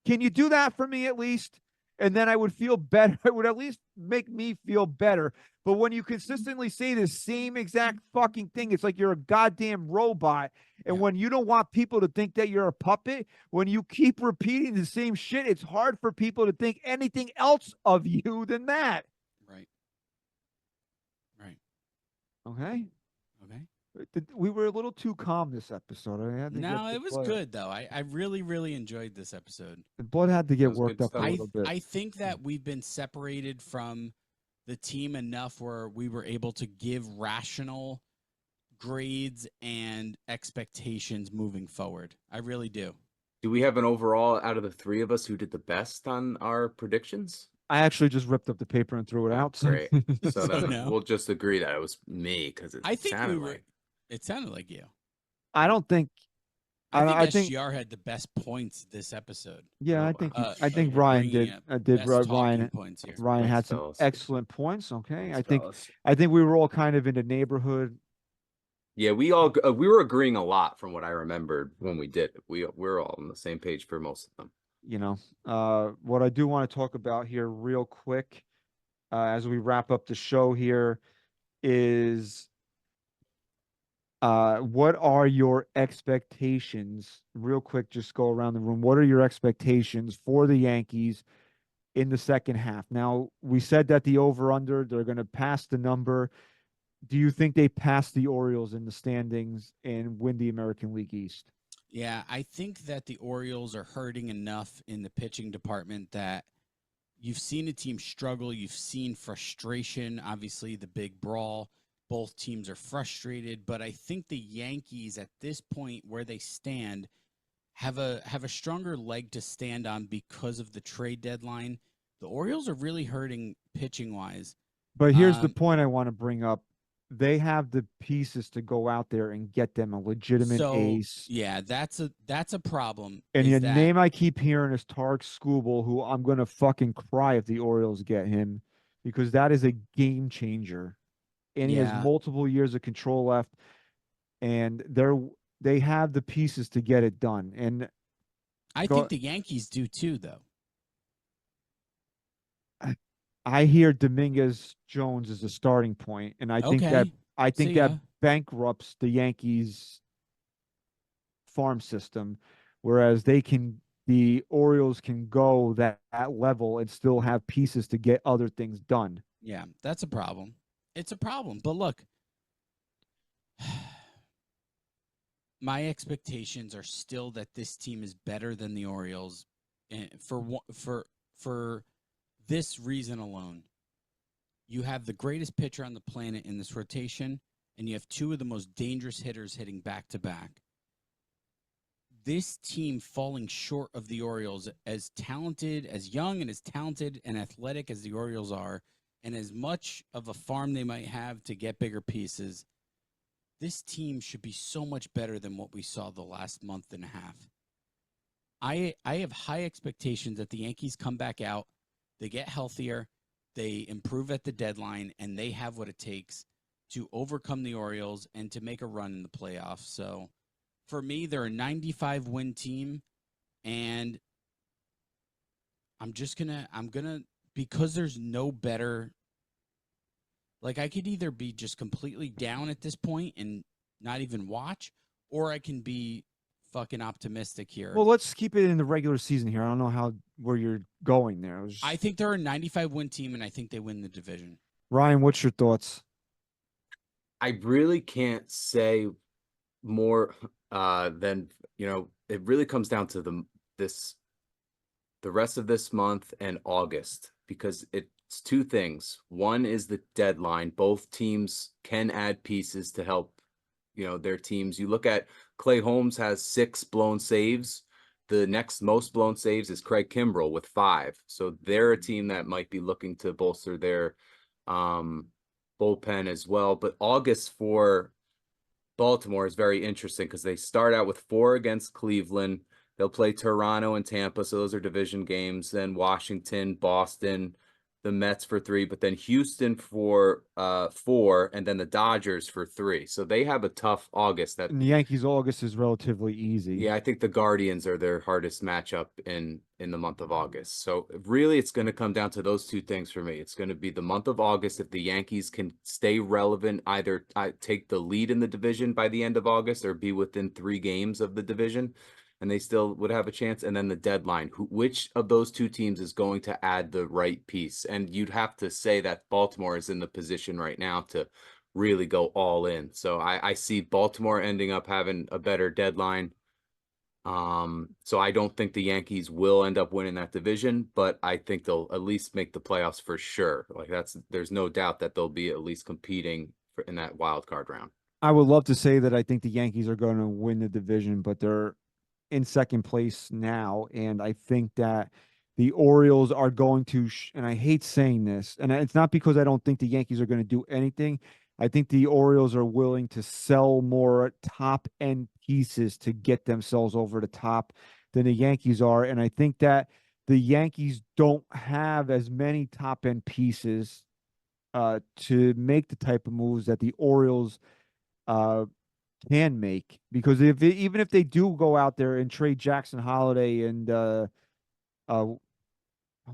Can you do that for me at least? And then I would feel better. It would at least make me feel better. But when you consistently say the same exact fucking thing, it's like you're a goddamn robot. And when you don't want people to think that you're a puppet, when you keep repeating the same shit, it's hard for people to think anything else of you than that. Right. Right. Okay. Okay. We were a little too calm this episode. I had to No, get the it was blood. good though. I really, really enjoyed this episode. The blood had to get was worked good up a stuff. little bit. I think that we've been separated from the team enough where we were able to give rational grades and expectations moving forward. I really do. Do we have an overall out of the three of us who did the best on our predictions? I actually just ripped up the paper and threw it out. So. Great. So then no. we'll just agree that it was me because it I think sounded we were. like. It sounded like you. I don't think. I I think think. SGR had the best points this episode. Yeah, Oh, I think. wow. I think Ryan bringing did. up Did best Ryan? talking points here. Ryan Thanks, had some fellas. excellent points. Okay, Thanks, I think. fellas. I think we were all kind of in the neighborhood. Yeah, we were agreeing a lot from what I remembered when we did it. We're all on the same page for most of them. You know, what I do want to talk about here real quick, as we wrap up the show here, is what are your expectations? Real quick, just go around the room. What are your expectations for the Yankees in the second half? Now, we said that the over-under, they're going to pass the number. Do you think they pass the Orioles in the standings and win the American League East? Yeah, I think that the Orioles are hurting enough in the pitching department that you've seen a team struggle. You've seen frustration. Obviously, the big brawl. Both teams are frustrated, but I think the Yankees at this point where they stand have a stronger leg to stand on because of the trade deadline. The Orioles are really hurting pitching wise. But here's the point I want to bring up. They have the pieces to go out there and get them a legitimate ace. Yeah, that's a problem. And is the that- name I keep hearing is Tarek Skubal, who I'm going to fucking cry if the Orioles get him, because that is a game changer. And he has Yeah. multiple years of control left, and they have the pieces to get it done. And I think the Yankees do too, though. I hear Dominguez Jones is a starting point, and I think that See ya. bankrupts the Yankees farm system, whereas the Orioles can go that level and still have pieces to get other things done. Yeah, that's a problem. It's a problem. But look, my expectations are still that this team is better than the Orioles, and for this reason alone. You have the greatest pitcher on the planet in this rotation, and you have two of the most dangerous hitters hitting back to back. This team falling short of the Orioles, as talented, as young and as talented and athletic as the Orioles are, and as much of a farm they might have to get bigger pieces, this team should be so much better than what we saw the last month and a half. I have high expectations that the Yankees come back out, they get healthier, they improve at the deadline, and they have what it takes to overcome the Orioles and to make a run in the playoffs. So for me, they're a 95-win team, and I'm gonna because there's no better. Like, I could either be just completely down at this point and not even watch, or I can be fucking optimistic here. Well, let's keep it in the regular season here. I don't know where you're going there. I think they're a 95-win team, and I think they win the division. Ryan, what's your thoughts? I really can't say more than, it really comes down to the rest of this month and August, because it's two things. One is the deadline. Both teams can add pieces to help, their teams. You look at Clay Holmes has 6 blown saves. the next most blown saves is Craig Kimbrell with 5. So they're a team that might be looking to bolster their bullpen as well. But August for Baltimore is very interesting because they start out with 4 against Cleveland. They'll play Toronto and Tampa, so those are division games. Then Washington, Boston, the Mets for 3, but then Houston for 4, and then the Dodgers for 3. So they have a tough August. That And the Yankees August is relatively easy. yeah, I think the Guardians are their hardest matchup in the month of August. So really, it's going to come down to those 2 things for me. It's going to be the month of August. If the Yankees can stay relevant, either take the lead in the division by the end of August or be within 3 games of the division, and they still would have a chance. And then the deadline, which of those 2 teams is going to add the right piece? And you'd have to say that Baltimore is in the position right now to really go all in. So I see Baltimore ending up having a better deadline. So I don't think the Yankees will end up winning that division, but I think they'll at least make the playoffs for sure. Like there's no doubt that they'll be at least competing in that wild card round. I would love to say that I think the Yankees are going to win the division, but they're in second place now, and I think that the Orioles are going to, and I hate saying this, and it's not because I don't think the Yankees are going to do anything. I think the Orioles are willing to sell more top end pieces to get themselves over the top than the Yankees are, and I think that the Yankees don't have as many top end pieces to make the type of moves that the Orioles can make, because even if they do go out there and trade Jackson Holiday and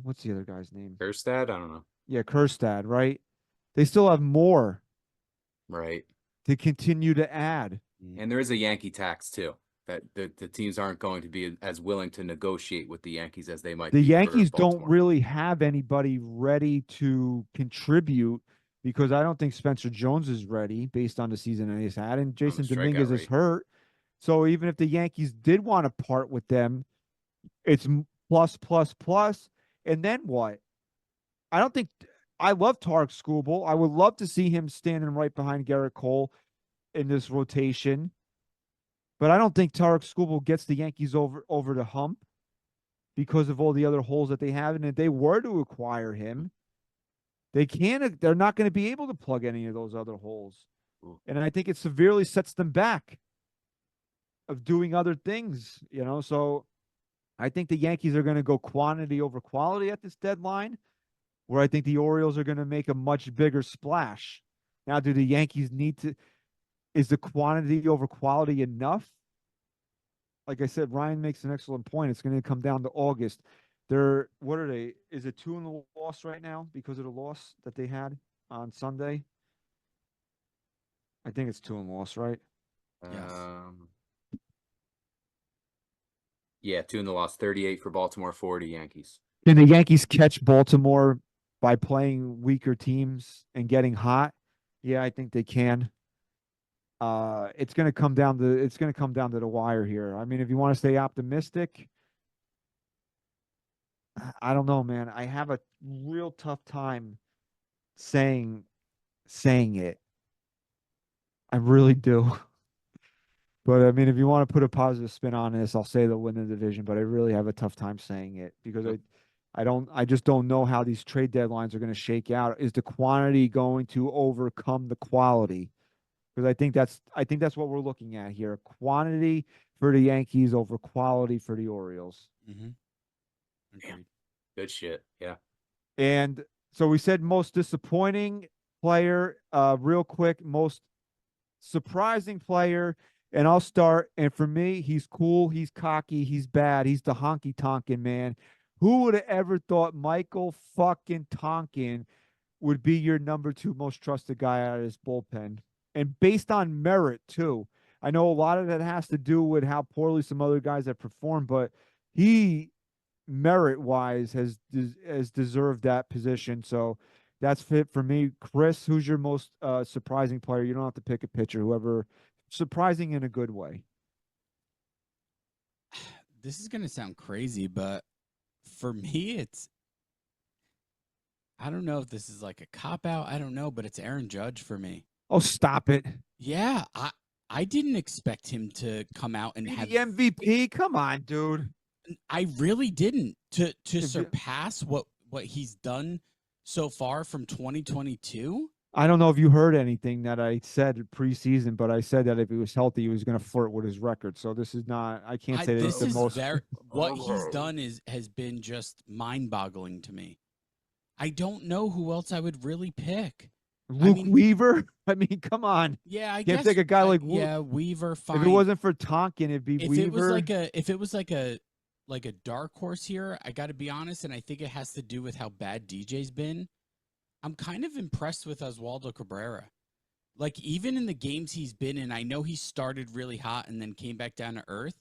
what's the other guy's name? Erstad? I don't know. Yeah, Kerstad, right? They still have more Right. to continue to add. And there is a Yankee tax too, that the teams aren't going to be as willing to negotiate with the Yankees as they might The be. Yankees for don't Baltimore. really have anybody ready to contribute, because I don't think Spencer Jones is ready based on the season that he's had, and Jason strikeout Dominguez is rate. hurt. So even if the Yankees did want to part with them, it's plus, plus, plus. And then what? I don't think I love Tarek Skubal. I would love to see him standing right behind Garrett Cole in this rotation. But I don't think Tarek Skubal gets the Yankees over the hump because of all the other holes that they have. And if they were to acquire him, they're not going to be able to plug any of those other holes. And I think it severely sets them back of doing other things, So I think the Yankees are going to go quantity over quality at this deadline, where I think the Orioles are going to make a much bigger splash. Now, do the Yankees is the quantity over quality enough? Like I said, Ryan makes an excellent point. It's going to come down to August. What are they? Is it 2 in the loss right now because of the loss that they had on Sunday? I think it's 2 in the loss, right? Yes. Yeah, 2 in the loss, 38 for Baltimore, 40 Yankees. Can the Yankees catch Baltimore by playing weaker teams and getting hot? Yeah, I think they can. It's going to come down to the wire here. I mean, if you want to stay optimistic, I don't know, man. I have a real tough time saying it. I really do. But I mean, if you want to put a positive spin on this, I'll say they'll win the division, but I really have a tough time saying it because I just don't know how these trade deadlines are going to shake out. Is the quantity going to overcome the quality? Because I think that's what we're looking at here. Quantity for the Yankees over quality for the Orioles. Mm-hmm. Agreed. Good shit. Yeah. And so we said most disappointing player, real quick, most surprising player. And I'll start. And for me, he's cool. He's cocky. He's bad. He's the honky tonkin' man. Who would have ever thought Michael fucking Tonkin would be your number 2 most trusted guy out of his bullpen? And based on merit, too. I know a lot of that has to do with how poorly some other guys have performed, but he, merit-wise, has deserved that position. So that's fit for me. Chris, who's your most surprising player? You don't have to pick a pitcher. Whoever surprising in a good way. This is going to sound crazy, but for me, I don't know if this is like a cop-out. I don't know, but it's Aaron Judge for me. Oh, stop it. Yeah, I didn't expect him to come out and have the MVP. Come on, dude. I really didn't. To you- surpass what he's done so far from 2022. I don't know if you heard anything that I said preseason, but I said that if he was healthy, he was going to flirt with his record. So this is not. I can't say that it's This the is most. very what he's done has been just mind-boggling to me. I don't know who else I would really pick. Luke mean- Weaver. I mean, come on. Yeah, I Can't guess take a guy like yeah, Weaver. Fine. If it wasn't for Tonkin, it'd be if Weaver. it was like a dark horse here, I got to be honest, and I think it has to do with how bad DJ's been. I'm kind of impressed with Oswaldo Cabrera. Like, even in the games he's been in, I know he started really hot and then came back down to earth.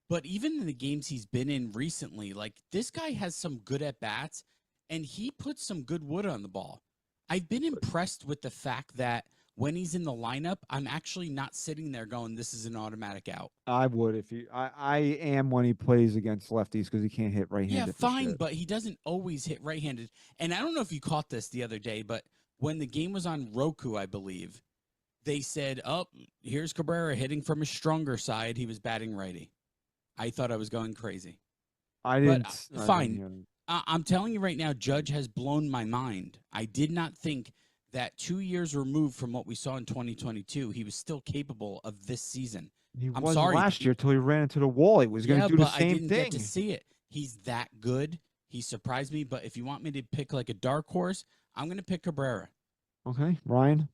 But even in the games he's been in recently, like, this guy has some good at bats, and he puts some good wood on the ball. I've been impressed with the fact that when he's in the lineup, I'm actually not sitting there going, this is an automatic out. I would if he. I am when he plays against lefties because he can't hit right-handed. Yeah, fine, but he doesn't always hit right-handed. And I don't know if you caught this the other day, but when the game was on Roku, I believe, they said, oh, here's Cabrera hitting from his stronger side. He was batting righty. I thought I was going crazy. I didn't. Fine. I'm telling you right now, Judge has blown my mind. I did not think that 2 years removed from what we saw in 2022, he was still capable of this season. I'm sorry, sorry. Last year till he ran into the wall. He was going to do the same I didn't thing. get to see it. He's that good. He surprised me. But if you want me to pick like a dark horse, I'm going to pick Cabrera. Okay, Ryan.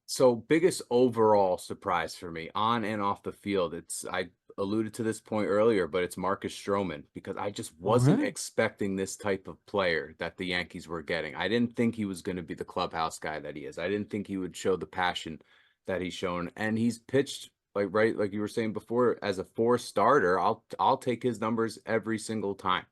So biggest overall surprise for me on and off the field. I alluded to this point earlier, but it's Marcus Stroman, because I just wasn't expecting this type of player that the Yankees were getting. I didn't think he was going to be the clubhouse guy that he is. I didn't think he would show the passion that he's shown, and he's pitched like you were saying before, as a 4 starter. I'll take his numbers every single time.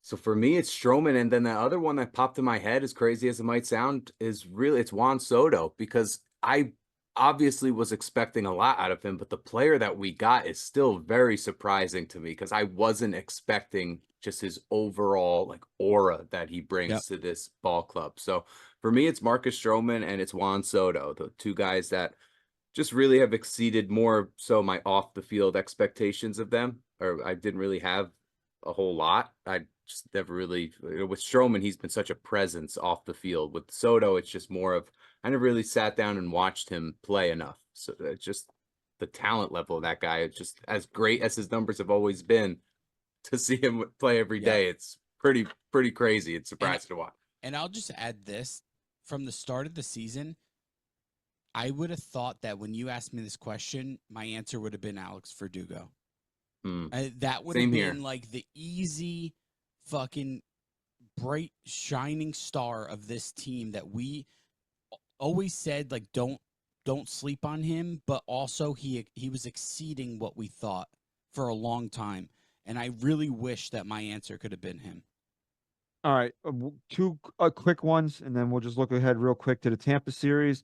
So for me, it's Stroman. And then the other one that popped in my head, as crazy as it might sound, it's Juan Soto, because I obviously was expecting a lot out of him, but the player that we got is still very surprising to me, because I wasn't expecting just his overall like aura that he brings to this ball club. So for me, it's Marcus Stroman and it's Juan Soto, the two guys that just really have exceeded more so my off the field expectations of them, or I didn't really have a whole lot. I just never really, with Stroman, he's been such a presence off the field. With Soto, it's just more of, I never really sat down and watched him play enough. So it's just the talent level of that guy. It's just as great as his numbers have always been. To see him play every day, it's pretty crazy. It's surprising to watch. And I'll just add this: from the start of the season, I would have thought that when you asked me this question, my answer would have been Alex Verdugo. That would have been like the easy, fucking bright, shining star of this team that we always said, like, don't sleep on him. But also, he was exceeding what we thought for a long time. And I really wish that my answer could have been him. All right, 2 quick ones, and then we'll just look ahead real quick to the Tampa series.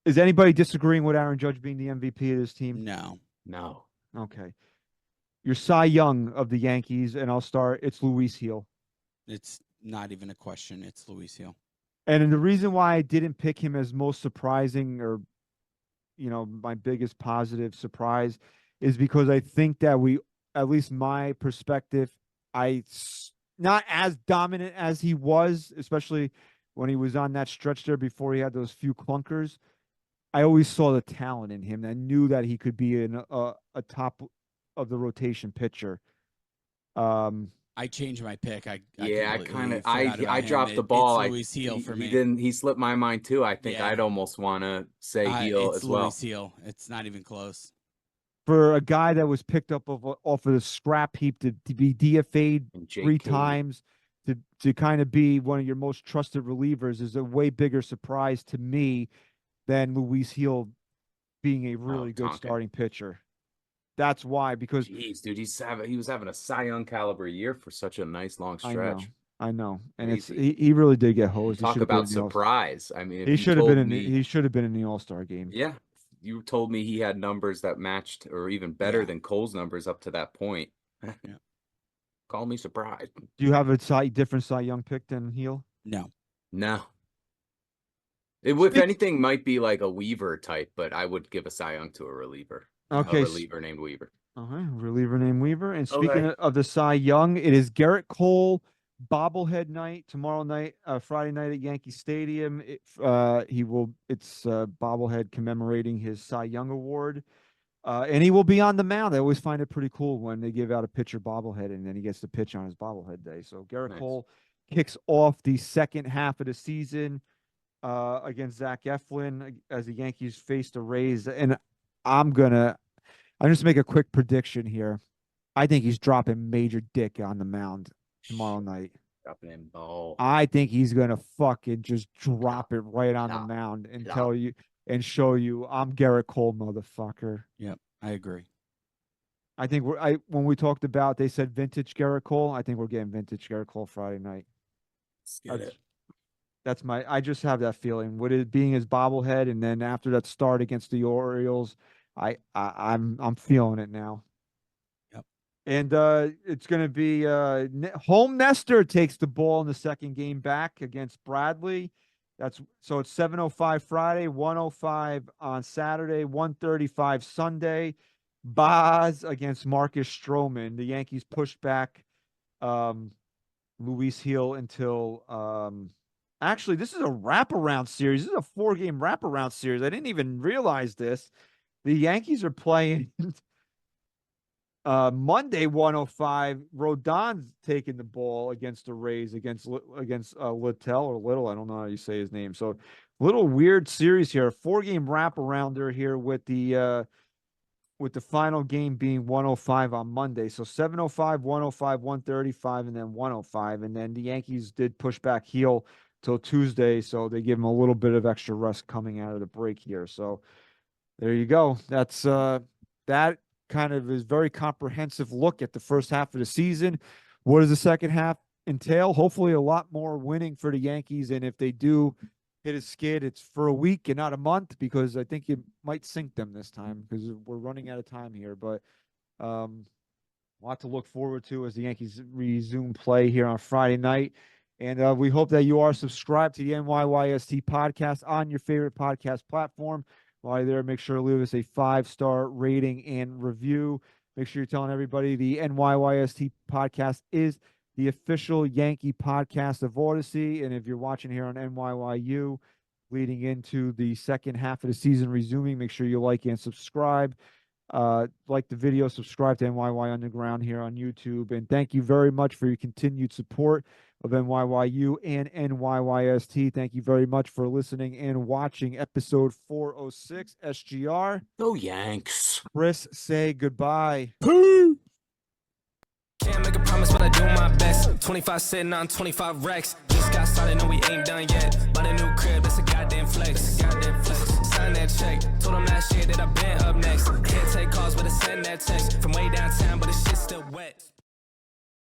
Is anybody disagreeing with Aaron Judge being the MVP of this team? No. Okay. Your Cy Young of the Yankees, and I'll start. It's Luis Gil. It's not even a question. It's Luis Gil. And the reason why I didn't pick him as most surprising, or my biggest positive surprise, is because I think that at least my perspective, not as dominant as he was, especially when he was on that stretch there before he had those few clunkers. I always saw the talent in him. I knew that he could be a top of the rotation pitcher. I changed my pick. I dropped the ball. It's Luis Gil for me. He slipped my mind too. I think I'd almost want to say Gil as well. It's Luis Gil. It's not even close. For a guy that was picked up off of the scrap heap to be DFA'd 3 times, to kind of be one of your most trusted relievers, is a way bigger surprise to me than Luis Gil being a really good starting pitcher. That's why, because jeez, dude, he was having a Cy Young caliber year for such a nice long stretch. I know, and he really did get hosed. Talk about surprise. I mean, he should have been in the All-Star game. Yeah, you told me he had numbers that matched or even better than Cole's numbers up to that point. Call me surprised. Do you have a different Cy Young pick than Gil? No. If anything, might be like a Weaver type, but I would give a Cy Young to a reliever. Okay. A reliever named Weaver. Reliever named Weaver. And speaking Okay. of the Cy Young, it is Garrett Cole bobblehead night tomorrow night, Friday night at Yankee Stadium. It's bobblehead commemorating his Cy Young award. And he will be on the mound. I always find it pretty cool when they give out a pitcher bobblehead and then he gets to pitch on his bobblehead day. So Garrett Nice. Cole kicks off the second half of the season against Zach Eflin as the Yankees face the Rays. And I'm just make a quick prediction here. I think he's dropping major dick on the mound tomorrow night. Dropping in ball. I think he's gonna fucking just drop it right on the mound and tell you and show you I'm Garrett Cole, motherfucker. Yep, I agree. I think when we talked about they said vintage Garrett Cole, I think we're getting vintage Garrett Cole Friday night. Let's get it. I just have that feeling. With it being his bobblehead, and then after that start against the Orioles, I'm feeling it now. Yep. And it's going to be home Nestor takes the ball in the second game back against Bradley. So it's 7:05 Friday, 1:05 on Saturday, 1:35 Sunday. Boz against Marcus Stroman. The Yankees pushed back Luis Gil until actually, this is a wraparound series. This is a 4-game wraparound series. I didn't even realize this. The Yankees are playing Monday 1:05. Rodon's taking the ball against the Rays against Littell or Little. I don't know how you say his name. So little weird series here. 4-game wraparounder here with the final game being 1:05 on Monday. So 7:05, 1:05, 1:35, and then 1:05. And then the Yankees did push back Gil till Tuesday, so they give him a little bit of extra rest coming out of the break here. So there you go. That's that kind of is very comprehensive look at the first half of the season. What does the second half entail? Hopefully a lot more winning for the Yankees, and if they do hit a skid, it's for a week and not a month, because I think it might sink them this time because we're running out of time here. But a lot to look forward to as the Yankees resume play here on Friday night. And we hope that you are subscribed to the NYYST podcast on your favorite podcast platform. While you're there, make sure to leave us a 5-star rating and review. Make sure you're telling everybody the NYYST podcast is the official Yankee podcast of Odyssey. And if you're watching here on NYYU, leading into the second half of the season resuming, make sure you like and subscribe. Like the video, subscribe to NYY Underground here on YouTube. And thank you very much for your continued support of NYYU and NYYST. Thank you very much for listening and watching episode 406 SGR. Go Yanks. Chris, say goodbye. Can't make a promise, but I do my best. 25 sitting on 25 racks. Just got started, no, we ain't done yet. Bought a new crib, that's a goddamn flex. Sign that check. Told them last year that I've been up next. Can't take calls, but I send that text. From way downtown.